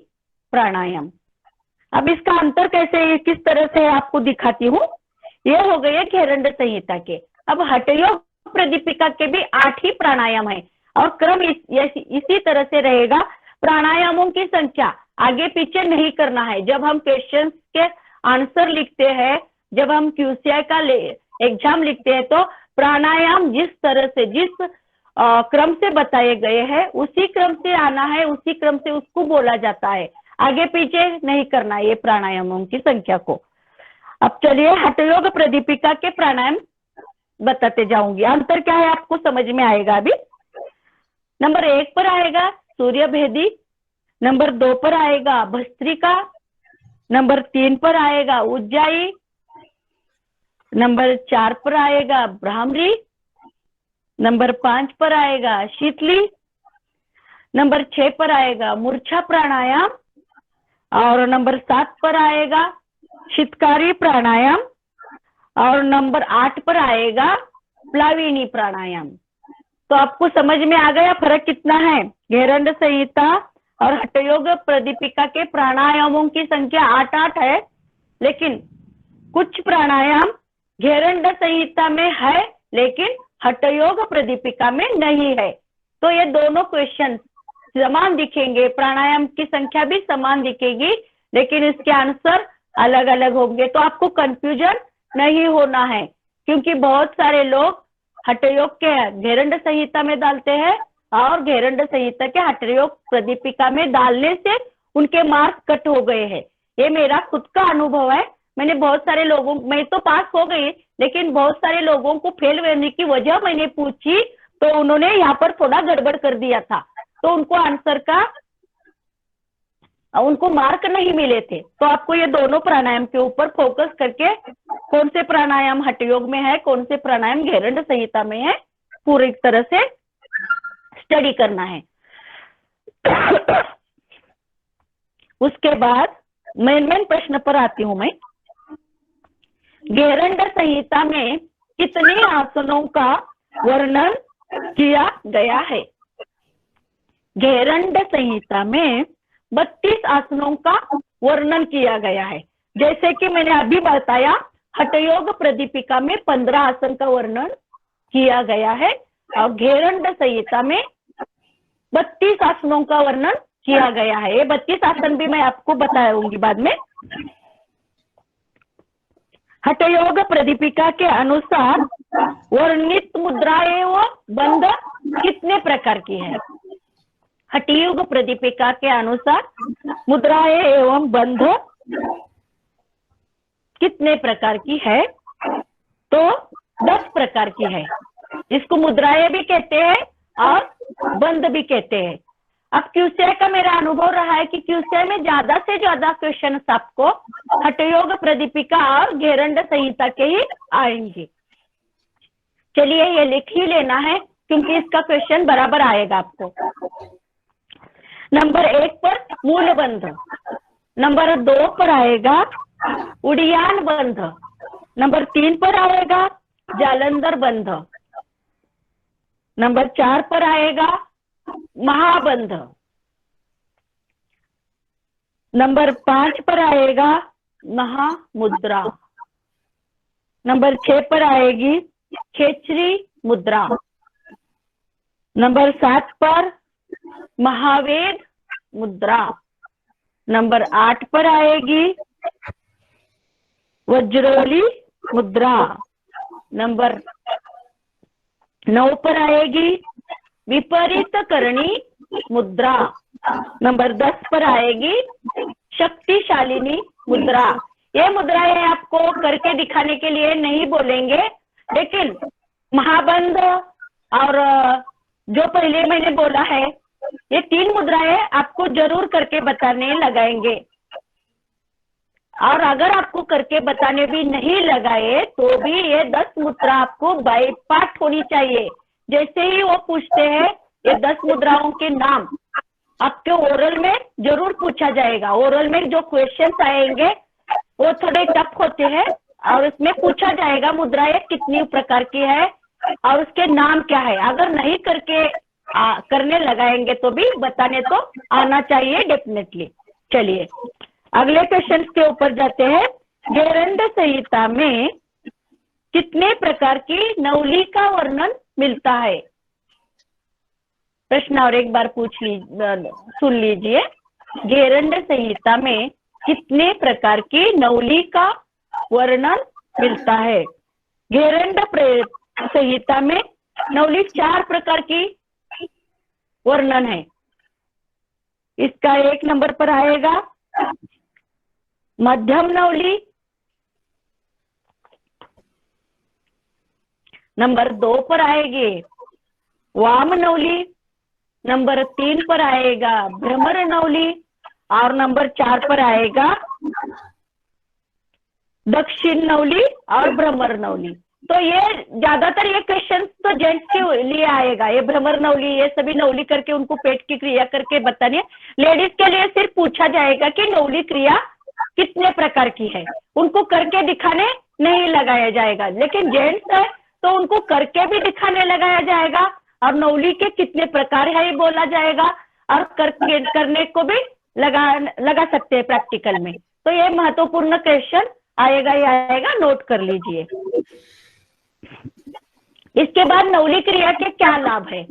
प्राणायाम। अब इसका अंतर कैसे, किस तरह से आपको दिखाती हूँ। ये हो गए घेरंड संहिता के। अब हठयोग प्रदीपिका के भी 8 ही प्राणायाम है और क्रम इसी तरह से रहेगा। प्राणायामों की संख्या आगे पीछे नहीं करना है। जब हम क्वेश्चंस के आंसर लिखते हैं, जब हम QCI का एग्जाम लिखते हैं, तो प्राणायाम जिस तरह से जिस क्रम से बताए गए हैं उसी क्रम से आना है, उसी क्रम से उसको बोला जाता है, आगे पीछे नहीं करना है ये प्राणायामों की संख्या को। अब चलिए हठयोग प्रदीपिका के प्राणायाम बताते जाऊंगी। अंतर क्या है आपको समझ में आएगा अभी। नंबर 1 पर आएगा सूर्य भेदी, नंबर 2 पर आएगा भस्त्रिका, नंबर 3 पर आएगा उज्जाई, नंबर 4 पर आएगा भ्रामरी, नंबर 5 पर आएगा शीतली, नंबर 6 पर आएगा मूर्छा प्राणायाम और नंबर 7 पर आएगा शीतकारी प्राणायाम और नंबर 8 पर आएगा प्लाविनी प्राणायाम। तो आपको समझ में आ गया फर्क कितना है। घेरंड संहिता और हठयोग प्रदीपिका के प्राणायामों की संख्या 8 है, लेकिन कुछ प्राणायाम घेरंड संहिता में है लेकिन हठयोग प्रदीपिका में नहीं है। तो ये दोनों क्वेश्चन समान दिखेंगे, प्राणायाम की संख्या भी समान दिखेगी, लेकिन इसके आंसर अलग अलग होंगे। तो आपको कंफ्यूजन नहीं होना है, क्योंकि बहुत सारे लोग हठयोग के घेरंड संहिता में डालते हैं और घेरंड संहिता के हठयोग प्रदीपिका में डालने से उनके मार्क्स कट हो गए हैं। ये मेरा खुद का अनुभव है। मैंने बहुत सारे लोगों, मैं तो पास हो गई, लेकिन बहुत सारे लोगों को फेल होने की वजह मैंने पूछी तो उन्होंने यहाँ पर थोड़ा गड़बड़ कर दिया था, तो उनको आंसर का उनको मार्क नहीं मिले थे। तो आपको ये दोनों प्राणायाम के ऊपर फोकस करके कौन से प्राणायाम हठयोग में है, कौन से प्राणायाम घेरंड संहिता में है, पूरी तरह से स्टडी करना है। उसके बाद मेन प्रश्न पर आती हूं मैं। घेरंड संहिता में कितने आसनों का वर्णन किया गया है? घेरंड संहिता में 32 आसनों का वर्णन किया गया है। जैसे कि मैंने अभी बताया, हठयोग प्रदीपिका में 15 आसन का वर्णन किया गया है और घेरंड संहिता में 32 आसनों का वर्णन किया गया है। ये 32 आसन भी मैं आपको बताऊंगी बाद में। हठयोग प्रदीपिका के अनुसार वर्णित मुद्राएं व बंध कितने प्रकार की है? हठयोग प्रदीपिका के अनुसार मुद्राएं एवं बंध कितने प्रकार की है? तो 10 प्रकार की है। इसको मुद्राएं भी कहते हैं और बंध भी कहते हैं। अब QCI का मेरा अनुभव रहा है कि QCI में ज्यादा से ज्यादा क्वेश्चन आपको हठयोग प्रदीपिका और घेरंड संहिता के ही आएंगे। चलिए ये लिख ही लेना है, क्योंकि इसका क्वेश्चन बराबर आएगा आपको। नंबर 1 पर मूल बंध, नंबर 2 पर आएगा उड़ियान बंध, नंबर 3 पर आएगा जालंधर बंध, नंबर 4 पर आएगा महाबंध, नंबर 5 पर आएगा महामुद्रा, नंबर 6 पर आएगी खेचरी मुद्रा, नंबर 7 पर महावेद मुद्रा, नंबर 8 पर आएगी वज्रोली मुद्रा, नंबर 9 पर आएगी विपरीत करणी मुद्रा, नंबर 10 पर आएगी शक्तिशालिनी मुद्रा। ये मुद्राएं आपको करके दिखाने के लिए नहीं बोलेंगे, लेकिन महाबंध और जो पहले मैंने बोला है, ये 3 मुद्राएं आपको जरूर करके बताने लगाएंगे। और अगर आपको करके बताने भी नहीं लगाए तो भी ये 10 मुद्रा आपको बाय पार्ट होनी चाहिए। जैसे ही वो पूछते हैं ये 10 मुद्राओं के नाम आपके ओरल में जरूर पूछा जाएगा। ओरल में जो क्वेश्चंस आएंगे वो थोड़े टफ होते हैं और इसमें पूछा जाएगा मुद्राएं कितनी प्रकार की है और उसके नाम क्या है। अगर नहीं करके करने लगाएंगे तो भी बताने तो आना चाहिए डेफिनेटली। चलिए अगले क्वेश्चन के ऊपर जाते हैं। गेरंड संहिता में कितने प्रकार की नवली का वर्णन मिलता है? प्रश्न और एक बार सुन लीजिए। गेरंड संहिता में कितने प्रकार की नवली का वर्णन मिलता है? गेरंड संहिता में नवली 4 प्रकार की वर्णन है। इसका 1 नंबर पर आएगा मध्यम नवली, नंबर 2 पर आएगी वाम नवली, नंबर 3 पर आएगा भ्रमर नवली और नंबर 4 पर आएगा दक्षिण नवली और भ्रमर नवली। तो ये ज्यादातर ये क्वेश्चन तो जेंट्स के लिए आएगा, ये भ्रमर नवली, ये सभी नवली करके उनको पेट की क्रिया करके बतानी है। लेडीज के लिए सिर्फ पूछा जाएगा कि नवली क्रिया कितने प्रकार की है, उनको करके दिखाने नहीं लगाया जाएगा। लेकिन जेंट्स है तो उनको करके भी दिखाने लगाया जाएगा और नवली के कितने प्रकार है ये बोला जाएगा और करने को भी लगा सकते हैं प्रैक्टिकल में। तो ये महत्वपूर्ण क्वेश्चन आएगा ही आएगा, नोट कर लीजिए। इसके बाद नवली क्रिया के क्या लाभ है?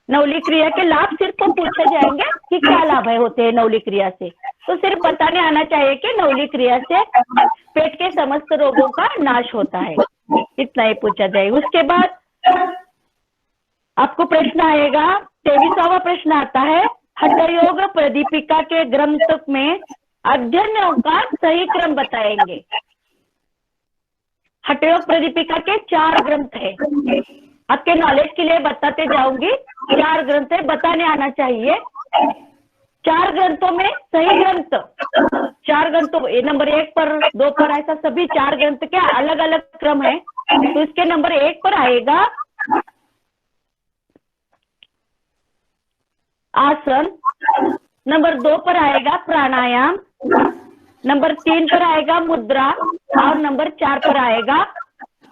नवली क्रिया के लाभ सिर्फ तो पूछे जाएंगे कि क्या लाभ है होते हैं नवली क्रिया से, तो सिर्फ बताने आना चाहिए कि नवली क्रिया से पेट के समस्त रोगों का नाश होता है, इतना ही पूछा जाएगा। उसके बाद आपको प्रश्न आएगा, 23वां प्रश्न आता है, हठयोग प्रदीपिका के ग्रंथ में अध्ययनों का सही क्रम बताएंगे। हठयोग प्रदीपिका के 4 ग्रंथ है, आपके नॉलेज के लिए बताते जाऊंगी। 4 ग्रंथ है, बताने आना चाहिए। 4 ग्रंथों में सही ग्रंथ, 4 ग्रंथों नंबर 1 पर 2 पर ऐसा सभी 4 ग्रंथ के अलग अलग क्रम है। तो इसके नंबर 1 पर आएगा आसन, नंबर 2 पर आएगा प्राणायाम, नंबर 3 पर आएगा मुद्रा और नंबर 4 पर आएगा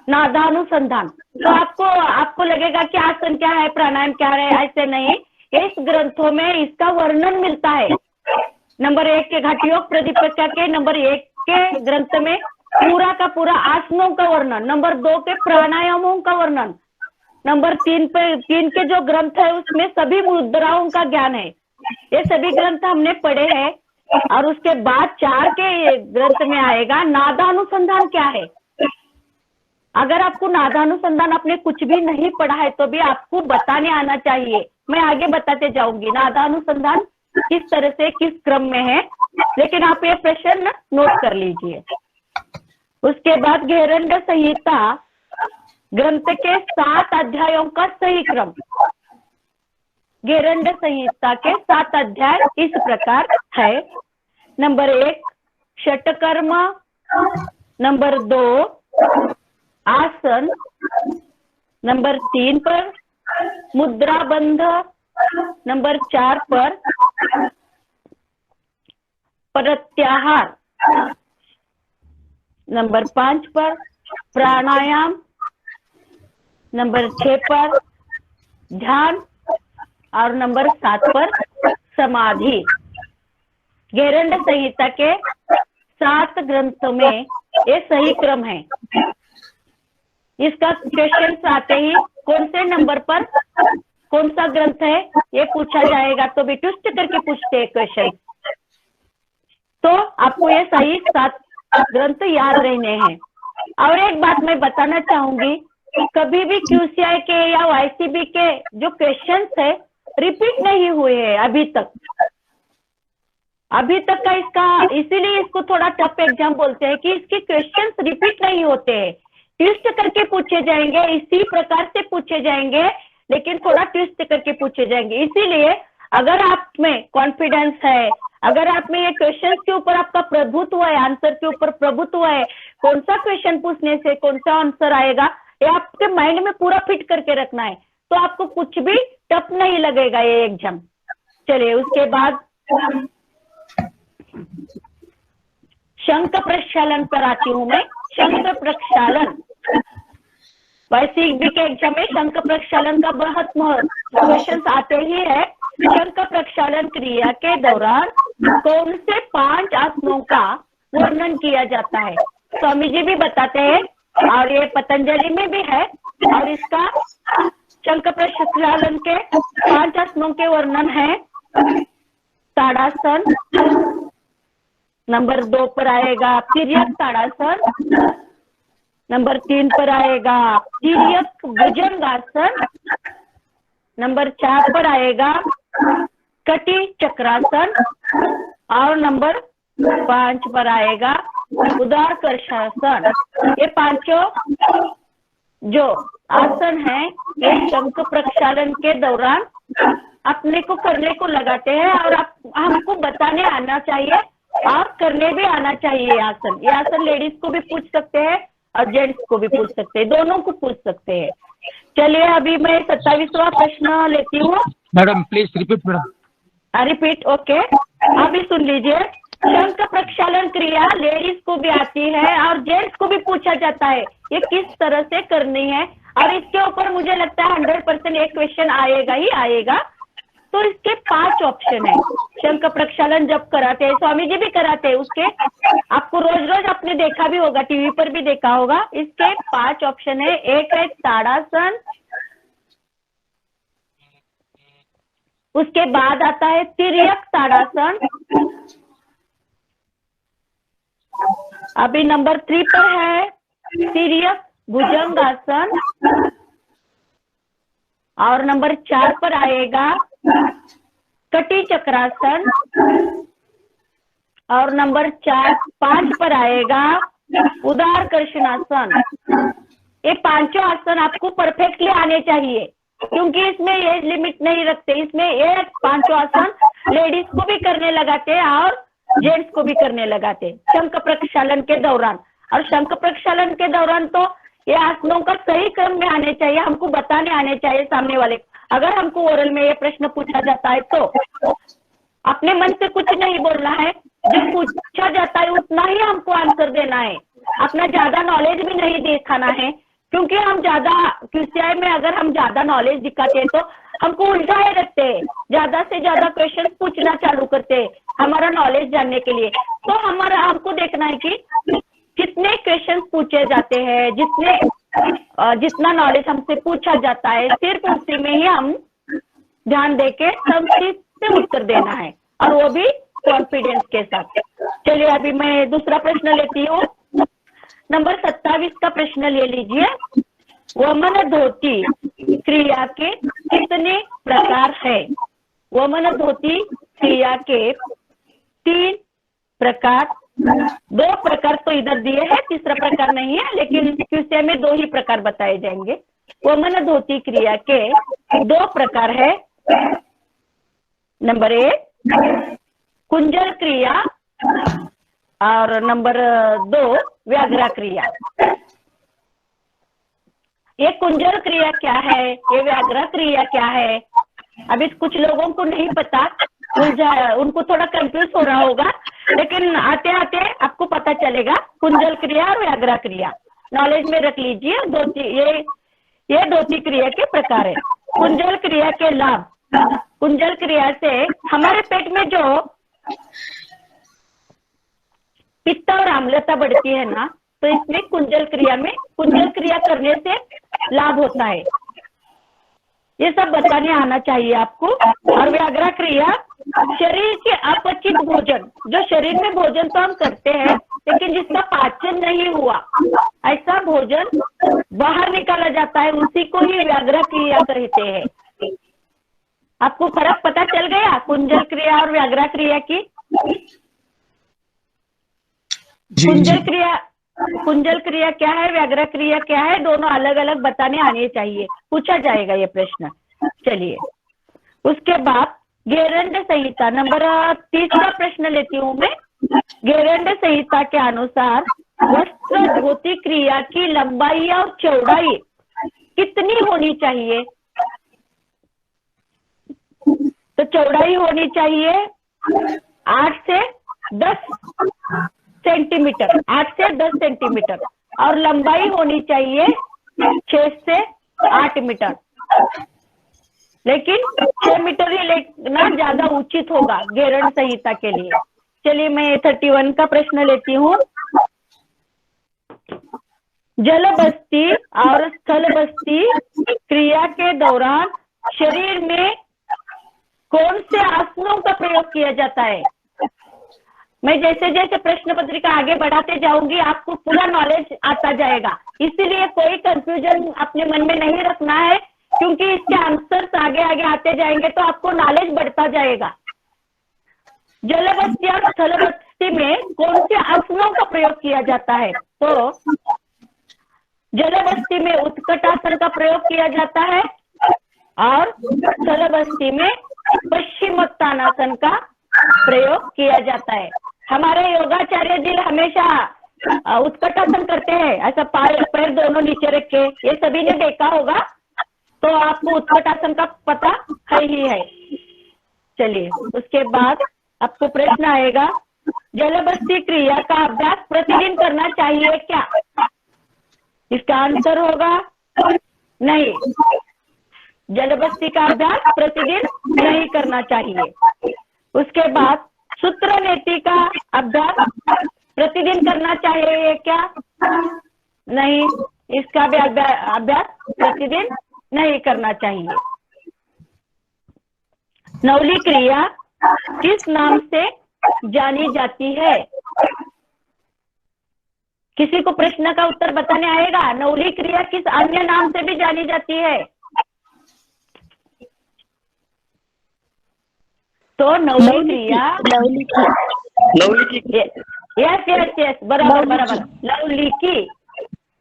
नादानुसंधान। तो आपको लगेगा कि आसन क्या है, प्राणायाम क्या है, ऐसे नहीं, इस ग्रंथों में इसका वर्णन मिलता है। नंबर 1 के घटयोग प्रदीपिका के नंबर 1 के ग्रंथ में पूरा का पूरा आसनों का वर्णन, नंबर 2 के प्राणायामों का वर्णन, नंबर 3 के जो ग्रंथ है उसमें सभी मुद्राओं का ज्ञान है। ये सभी ग्रंथ हमने पढ़े हैं। और उसके बाद 4 के ग्रंथ में आएगा नादानुसंधान क्या है। अगर आपको नादानुसंधान आपने कुछ भी नहीं पढ़ा है तो भी आपको बताने आना चाहिए, मैं आगे बताते जाऊंगी नादानुसंधान किस तरह से किस क्रम में है, लेकिन आप ये प्रश्न नोट कर लीजिए। उसके बाद गेरंड संहिता ग्रंथ के 7 अध्यायों का सही क्रम। गेरंड संहिता के 7 अध्याय इस प्रकार है। नंबर 1 षटकर्म, नंबर 2 आसन, नंबर 3 पर मुद्रा बंध, नंबर 4 पर प्रत्याहार, नंबर 5 पर प्राणायाम, नंबर 6 पर ध्यान और नंबर 7 पर समाधि। गेरंड संहिता के 7 ग्रंथों में ये सही क्रम है। इसका क्वेश्चन आते ही कौन से नंबर पर कौन सा ग्रंथ है ये पूछा जाएगा, तो भी ट्विस्ट करके पूछते हैं क्वेश्चन। तो आपको ये सही 7 ग्रंथ याद रहने हैं। और एक बात मैं बताना चाहूंगी, कभी भी QCI के या YCB के जो क्वेश्चंस है रिपीट नहीं हुए हैं अभी तक का इसका, इसीलिए इसको थोड़ा टफ एग्जाम बोलते हैं कि इसके क्वेश्चंस रिपीट नहीं होते हैं, ट्विस्ट करके पूछे जाएंगे, इसी प्रकार से पूछे जाएंगे, लेकिन थोड़ा ट्विस्ट करके पूछे जाएंगे। इसीलिए अगर आप में कॉन्फिडेंस है, अगर आप में ये क्वेश्चन के ऊपर आपका प्रभुत्व है, आंसर के ऊपर प्रभुत्व है, कौन सा क्वेश्चन पूछने से कौन सा आंसर आएगा ये आपके माइंड में पूरा फिट करके रखना है, तो आपको कुछ भी टफ नहीं लगेगा ये एग्जाम। चलिए उसके बाद शंख प्रक्षालन पर आती हूँ मैं। शंख प्रक्षालन YCB के एग्जाम में शंख प्रक्षालन का बहुत क्वेश्चन आते ही है। शंख प्रक्षालन क्रिया के दौरान कौन से 5 आसनों का वर्णन किया जाता है? स्वामी जी भी बताते हैं और ये पतंजलि में भी है, और इसका शंकर प्रक्षालन के 5 आसनों के वर्णन है। ताड़ासन, नंबर 2 पर आएगा तिर्यक ताड़ासन, नंबर 3 पर आएगा तिर्यक भुजंगासन, नंबर 4 पर आएगा कटी चक्रासन, और नंबर 5 पर आएगा उदारकर्षासन। ये पांचों जो आसन है ये शंख प्रक्षालन के दौरान अपने को करने को लगाते हैं, और हमको बताने आना चाहिए और करने भी आना चाहिए। ये आसन लेडीज को भी पूछ सकते हैं और जेंट्स को भी पूछ सकते हैं, दोनों को पूछ सकते हैं। चलिए अभी मैं 27वां प्रश्न लेती हूँ। Madam please repeat madam. Repeat, okay. अभी सुन लीजिए, शंख प्रक्षालन क्रिया लेडीज को भी आती है और जेंट्स को भी पूछा जाता है ये किस तरह से करनी है, और इसके ऊपर मुझे लगता है 100% एक क्वेश्चन आएगा ही आएगा। तो इसके 5 ऑप्शन है। शंख प्रक्षालन जब कराते हैं, स्वामी जी भी कराते हैं, उसके आपको रोज रोज आपने देखा भी होगा, टीवी पर भी देखा होगा। इसके 5 ऑप्शन है। एक है ताड़ासन, उसके बाद आता है तिर्यक ताड़ासन, अभी नंबर 3 पर है तिर्यक भुजंगासन, और नंबर 4 पर आएगा कटी चक्रासन, और नंबर 5 पर आएगा उदारकर्षणासन। ये पांचों आसन आपको परफेक्टली आने चाहिए, क्योंकि इसमें एज लिमिट नहीं रखते। इसमें ये 5 आसन लेडीज को भी करने लगाते हैं और जेंट्स को भी करने लगाते शंख प्रक्षालन के दौरान। और शंख प्रक्षालन के दौरान तो ये आसनों का सही क्रम में आने चाहिए, हमको बताने आने चाहिए सामने वाले। अगर हमको ओरल में ये प्रश्न पूछा जाता है तो अपने मन से कुछ नहीं बोलना है, जो पूछा जाता है उतना ही हमको आंसर देना है। अपना ज्यादा नॉलेज भी नहीं दिखाना है, क्योंकि हम ज्यादा QCI में अगर हम ज्यादा नॉलेज दिखाते हैं तो हमको उलझाए रखते हैं, ज्यादा से ज्यादा क्वेश्चन पूछना चालू करते हैं हमारा नॉलेज जानने के लिए। तो हमको देखना है कि कितने क्वेश्चन पूछे जाते हैं, जितना नॉलेज हमसे पूछा जाता है सिर्फ उसी में ही हम ध्यान देके संक्षिप्त से उत्तर देना है, और वो भी कॉन्फिडेंस के साथ। चलिए अभी मैं दूसरा प्रश्न लेती हूँ। नंबर 27 का प्रश्न ले लीजिए। वमन धोती क्रिया के कितने प्रकार है? वमन धोती क्रिया के 3 प्रकार, 2 प्रकार तो इधर दिए हैं, तीसरा प्रकार नहीं है, लेकिन QCI में 2 ही प्रकार बताए जाएंगे। वमन धोती क्रिया के 2 प्रकार है। नंबर 1 कुंजल क्रिया, और नंबर 2 व्याघ्रा क्रिया। ये कुंजल क्रिया क्या है, ये व्याघ्रा क्रिया क्या है, अभी कुछ लोगों को नहीं पता, उनको थोड़ा कंफ्यूज हो रहा होगा, लेकिन आते आते आपको पता चलेगा। कुंजल क्रिया और व्याघ्रा क्रिया नॉलेज में रख लीजिए। ये धोती क्रिया के प्रकार है। कुंजल क्रिया के लाभ, कुंजल क्रिया से हमारे पेट में जो पित्त और आम्लता बढ़ती है ना, तो इसमें कुंजल क्रिया करने से लाभ होता है। ये सब बताने आना चाहिए आपको। और व्याघ्रा क्रिया शरीर के अपचित भोजन, जो शरीर में भोजन तो हम करते हैं लेकिन जिसका पाचन नहीं हुआ, ऐसा भोजन बाहर निकाला जाता है, उसी को ही व्याघ्रा क्रिया कहते हैं। आपको फर्क पता चल गया कुंजल क्रिया और व्याघ्रा क्रिया की? कुंजल क्रिया क्या है, व्याघ्रा क्रिया क्या है, दोनों अलग अलग बताने आने चाहिए, पूछा जाएगा ये प्रश्न। चलिए उसके बाद गेरंड संहिता नंबर 30 का प्रश्न लेती हूँ मैं। गेरंड संहिता के अनुसार वस्त्र धोती क्रिया की लंबाई और चौड़ाई कितनी होनी चाहिए? तो चौड़ाई होनी चाहिए 8 से 10 सेंटीमीटर, 8 से 10 सेंटीमीटर, और लंबाई होनी चाहिए 6 से 8 मीटर। लेकिन 6 मीटर ही लेना ज्यादा उचित होगा गेरंड संहिता के लिए। चलिए मैं 31 का प्रश्न लेती हूँ। जल बस्ती और स्थल बस्ती क्रिया के दौरान शरीर में कौन से आसनों का प्रयोग किया जाता है? मैं जैसे जैसे प्रश्न पत्रिका आगे बढ़ाते जाऊंगी आपको पूरा नॉलेज आता जाएगा, इसीलिए कोई कंफ्यूजन अपने मन में नहीं रखना है, क्योंकि इसके आंसर्स आगे आगे आते जाएंगे तो आपको नॉलेज बढ़ता जाएगा। जल बस्ती और स्थल बस्ती में कौन से आसनों का प्रयोग किया जाता है? तो जल बस्ती में उत्कट आसन का प्रयोग किया जाता है और स्थल बस्ती में पश्चिमोत्तानासन का प्रयोग किया जाता है। हमारे योगाचार्य जी हमेशा उत्कटासन करते हैं, ऐसा पैर दोनों नीचे रख के, ये सभी ने देखा होगा, तो आपको उत्कटासन का पता है ही है। चलिए उसके बाद आपको प्रश्न आएगा, जलबस्ती क्रिया का अभ्यास प्रतिदिन करना चाहिए क्या? इसका आंसर होगा नहीं, जलबस्ती का अभ्यास प्रतिदिन नहीं करना चाहिए। उसके बाद सूत्र नीति का अभ्यास प्रतिदिन करना चाहिए क्या? नहीं, इसका भी अभ्यास प्रतिदिन नहीं करना चाहिए। नवली क्रिया किस नाम से जानी जाती है? किसी को प्रश्न का उत्तर बताने आएगा? नवली क्रिया किस अन्य नाम से भी जानी जाती है? तो नवली क्रिया यस बराबर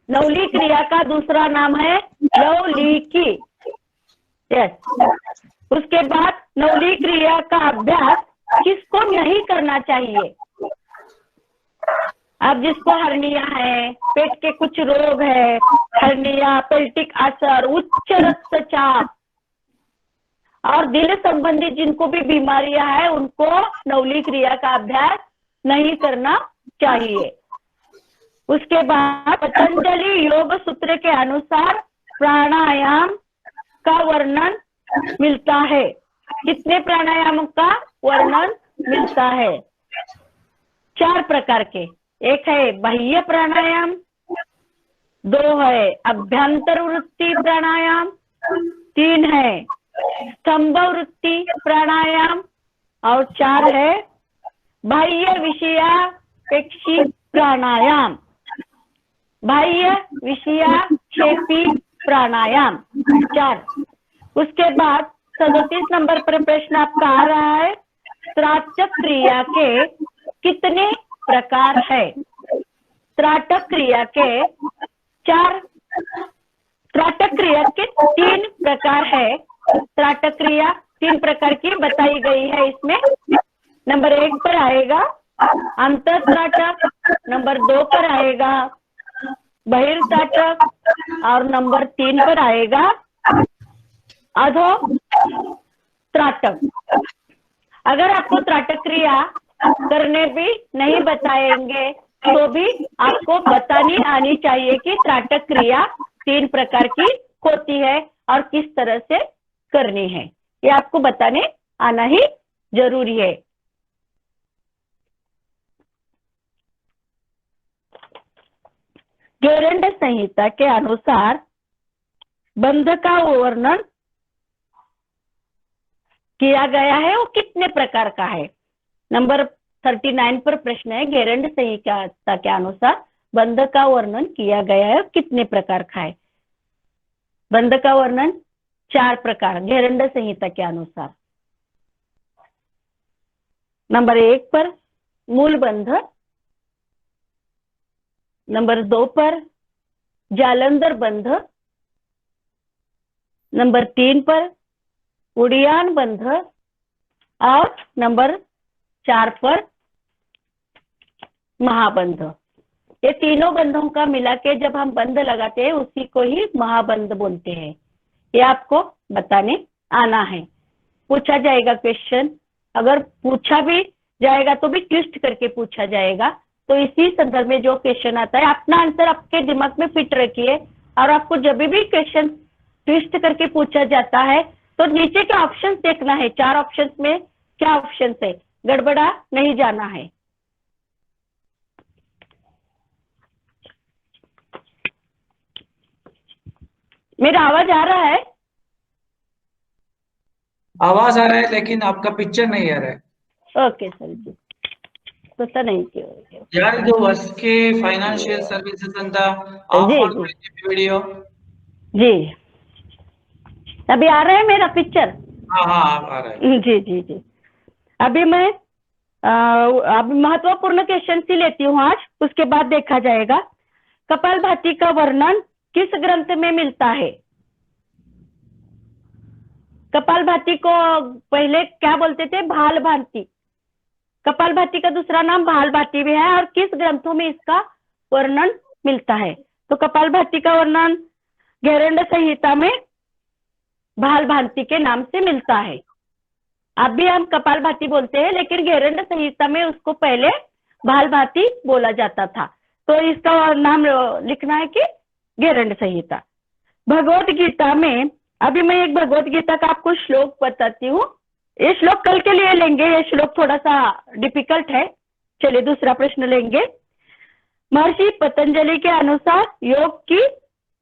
नवली क्रिया का दूसरा नाम है लवलीकी। यस। उसके बाद नवली क्रिया का अभ्यास किसको नहीं करना चाहिए? अब जिसको हर्निया है, पेट के कुछ रोग है, हर्निया, पेल्टिक अल्सर, उच्च रक्तचाप और दिल संबंधी जिनको भी बीमारियां हैं, उनको नवली क्रिया का अभ्यास नहीं करना चाहिए। उसके बाद पतंजलि योग सूत्र के अनुसार प्राणायाम का वर्णन मिलता है। कितने प्राणायामों का वर्णन मिलता है? 4 प्रकार के। एक है बाह्य प्राणायाम, 2 है अभ्यंतर वृत्ति प्राणायाम, 3 है स्तंभ वृत्ति प्राणायाम और 4 है बाह्य विषयापेक्षी प्राणायाम। बाह्य विषयाक्षेपी प्राणायाम 4। उसके बाद 37 नंबर पर प्रश्न आपका आ रहा है, त्राटक क्रिया के कितने प्रकार है? त्राटक क्रिया के 3 प्रकार है। त्राटक क्रिया 3 प्रकार की बताई गई है इसमें। नंबर 1 पर आएगा अंतःत्राटक, नंबर 2 पर आएगा बहिर्त्राटक और नंबर 3 पर आएगा अधो त्राटक। अगर आपको त्राटक क्रिया करने भी नहीं बताएंगे तो भी आपको बतानी आनी चाहिए कि त्राटक क्रिया 3 प्रकार की होती है और किस तरह से करनी है, ये आपको बताने आना ही जरूरी है। गेरंड संहिता के अनुसार बंध का वर्णन किया गया है, वो कितने प्रकार का है? नंबर 39 पर प्रश्न है, गेरंड संहिता के अनुसार बंध का वर्णन किया गया है, कितने प्रकार का है? बंध का वर्णन 4 प्रकार गेरंड संहिता के अनुसार। नंबर 1 पर मूल बंध, नंबर 2 पर जालंधर बंध, नंबर 3 पर उड़ियान बंध और नंबर 4 पर महाबंध। ये तीनों बंधों का मिला के जब हम बंध लगाते हैं उसी को ही महाबंध बोलते हैं। ये आपको बताने आना है। पूछा जाएगा क्वेश्चन, अगर पूछा भी जाएगा तो भी ट्विस्ट करके पूछा जाएगा। तो इसी संदर्भ में जो क्वेश्चन आता है अपना आंसर आपके दिमाग में फिट रखिए, और आपको जब भी क्वेश्चन ट्विस्ट करके पूछा जाता है तो नीचे के ऑप्शंस देखना है, 4 ऑप्शंस में क्या ऑप्शंस है, गड़बड़ा नहीं जाना है। मेरा आवाज आ रहा है? आवाज आ रहा है लेकिन आपका पिक्चर नहीं आ रहा है। ओके सर जी, पता नहीं क्यों। यार ಇದು ವರ್ಷಕ್ಕೆ ಫೈನಾನ್ಷಿಯಲ್ ಸರ್ವಿಸಸ್ ಅಂತ ಆಫ್ जी ಮಾಡ್ಬಿಟ್ಟಿದ್ದೀವಿ ವಿಡಿಯೋ। जी, अभी आ रहा है मेरा पिक्चर? हाँ हाँ आ रहा है। जी जी जी, अभी मैं अभी महत्वपूर्ण क्वेश्चन ही लेती हूँ आज, उसके बाद देखा जाएगा। कपालभाति का वर्णन किस ग्रंथ में मिलता है? कपालभाति को पहले क्या बोलते थे? भालभाति। कपालभाति का दूसरा नाम भालभाति भी है, और किस ग्रंथों में इसका वर्णन मिलता है? तो कपालभाति का वर्णन घेरंड संहिता में भालभाति के नाम से मिलता है। अब भी हम कपालभाति बोलते हैं, लेकिन घेरंड संहिता में उसको पहले भालभाति बोला जाता था। तो इसका नाम लिखना है कि घेरंड संहिता। भगवत गीता में, अभी मैं एक भगवत गीता का आपको श्लोक बताती हूँ। ये श्लोक कल के लिए लेंगे, ये श्लोक थोड़ा सा डिफिकल्ट है। चलिए दूसरा प्रश्न लेंगे। महर्षि पतंजलि के अनुसार योग की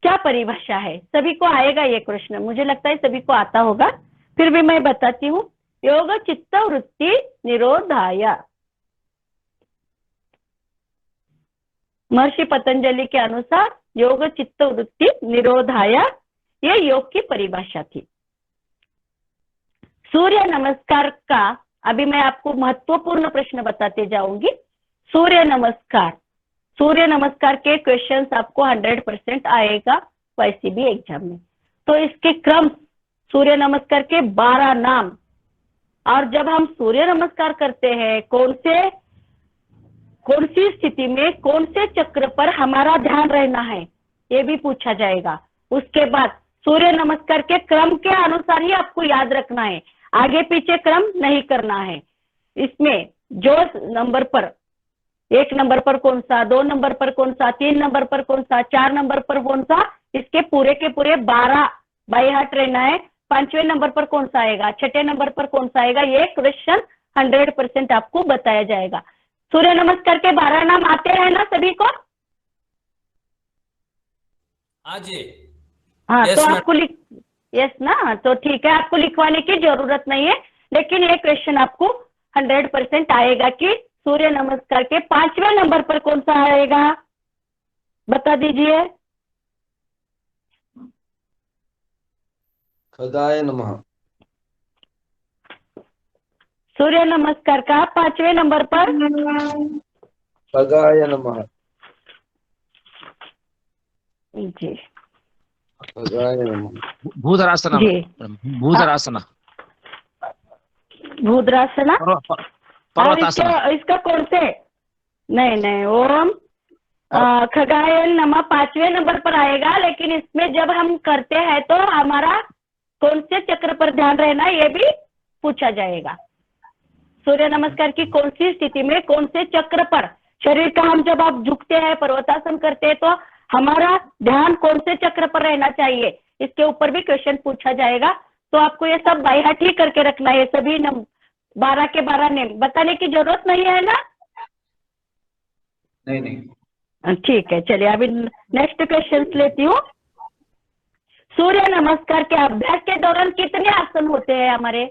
क्या परिभाषा है? सभी को आएगा ये प्रश्न, मुझे लगता है सभी को आता होगा, फिर भी मैं बताती हूँ। योग चित्त वृत्ति निरोधाय। महर्षि पतंजलि के अनुसार योग चित्त वृत्ति निरोधाय, ये योग की परिभाषा थी। सूर्य नमस्कार का, अभी मैं आपको महत्वपूर्ण प्रश्न बताते जाऊंगी। सूर्य नमस्कार, सूर्य नमस्कार के क्वेश्चंस आपको 100% आएगा YCB एग्जाम में। तो इसके क्रम, सूर्य नमस्कार के 12 नाम, और जब हम सूर्य नमस्कार करते हैं कौन सी स्थिति में कौन से चक्र पर हमारा ध्यान रहना है, ये भी पूछा जाएगा। उसके बाद सूर्य नमस्कार के क्रम के अनुसार ही आपको याद रखना है, आगे पीछे क्रम नहीं करना है। इसमें जो नंबर पर, 1 नंबर पर कौन सा, 2 नंबर पर कौन सा, 3 नंबर पर कौन सा, 4 नंबर पर कौन सा, इसके पूरे के पूरे 12 बाई हार्ट रहना है। 5वें नंबर पर कौन सा आएगा, 6ठे नंबर पर कौन सा आएगा, ये क्वेश्चन 100% आपको बताया जाएगा। सूर्य नमस्कार के 12 नाम आते हैं ना सभी को? हाँ जी। हाँ yes, तो आपको यस ना, तो ठीक है, आपको लिखवाने की जरूरत नहीं है, लेकिन ये क्वेश्चन आपको 100% आएगा कि सूर्य नमस्कार के 5वें नंबर पर कौन सा आएगा, बता दीजिए। खगाय नमः। सूर्य नमस्कार का 5वें नंबर पर खगाय नमः। जी, खगाय नमः। भूधरासना। जी, भूधरासना। भूद्रासना। और इसका कौन से? नहीं, ओम खगाय नमः 5वें नंबर पर आएगा, लेकिन इसमें जब हम करते हैं तो हमारा कौन से चक्र पर ध्यान रहना, ये भी पूछा जाएगा। सूर्य नमस्कार की कौन सी स्थिति में कौन से चक्र पर शरीर का, हम जब आप झुकते हैं, पर्वतासन करते हैं, तो हमारा ध्यान कौन से चक्र पर रहना चाहिए, इसके ऊपर भी क्वेश्चन पूछा जाएगा। तो आपको ये सब बाय हार्ट ही करके रखना है। सभी 12 के 12 नेम बताने की जरूरत नहीं है ना? नहीं। ठीक है, चलिए अभी नेक्स्ट क्वेश्चन लेती हूँ। सूर्य नमस्कार के अभ्यास के दौरान कितने आसन होते हैं हमारे?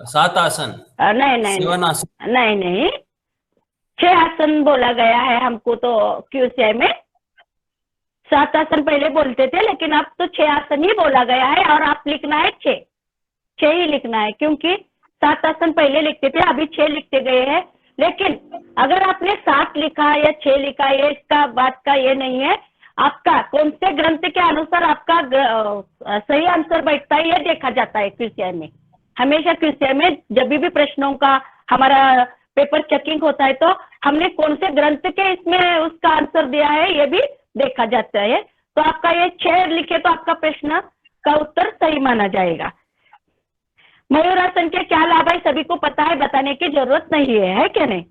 7 आसन। नहीं, 6 आसन बोला गया है हमको तो QCI में। 7 आसन पहले बोलते थे, लेकिन अब तो 6 आसन ही बोला गया है, और आप लिखना है 6 ही लिखना है, क्योंकि 7 आसन पहले लिखते थे, अभी 6 लिखते गए हैं। लेकिन अगर आपने 7 लिखा या 6 लिखा, ये इसका बात का ये नहीं है। आपका कौन से ग्रंथ के अनुसार आपका सही आंसर बैठता है, ये देखा जाता है QCI में। हमेशा QCI में जब भी प्रश्नों का हमारा पेपर चेकिंग होता है, तो हमने कौन से ग्रंथ के इसमें उसका आंसर दिया है, ये भी देखा जाता है। तो आपका ये 6 लिखे तो आपका प्रश्न का उत्तर सही माना जाएगा। मयूरासन के क्या लाभ है, सभी को पता है, बताने की जरूरत नहीं है क्या नहीं?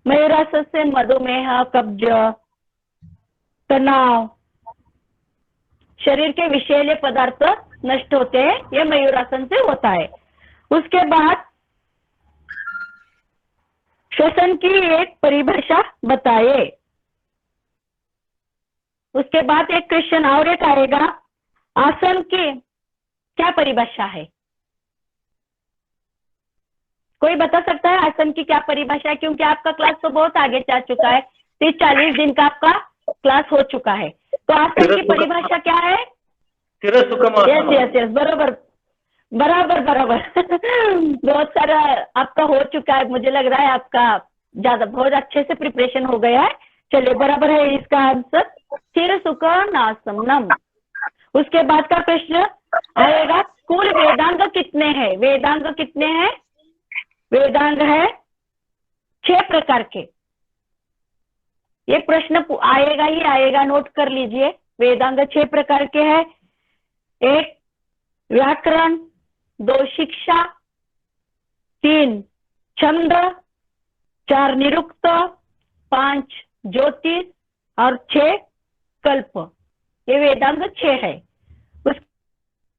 मयूरासन से मधुमेह, कब्ज, तनाव, शरीर के विषैले पदार्थ नष्ट होते हैं, ये मयूरासन से होता है। उसके बाद श्वसन की एक परिभाषा बताए। उसके बाद एक क्वेश्चन और एक आएगा, आसन की क्या परिभाषा है? कोई बता सकता है आसन की क्या परिभाषा है? क्योंकि आपका क्लास तो बहुत आगे जा चुका है, 30-40 दिन का आपका क्लास हो चुका है। तो आसन की परिभाषा क्या है? यस, बराबर बराबर बराबर बहुत सारा आपका हो चुका है, मुझे लग रहा है आपका ज्यादा बहुत अच्छे से प्रिपरेशन हो गया है। चलिए, बराबर है इसका आंसर, स्थिर सुखासनम। उसके बाद का प्रश्न आएगा, कुल वेदांग कितने हैं? वेदांग कितने हैं? वेदांग है 6 प्रकार के। ये प्रश्न आएगा ही आएगा, नोट कर लीजिए। वेदांग 6 प्रकार के हैं। 1 व्याकरण, 2 शिक्षा, 3 छंद, 4 निरुक्त, 5 ज्योतिष और 6 कल्प। ये वेदांग 6 है।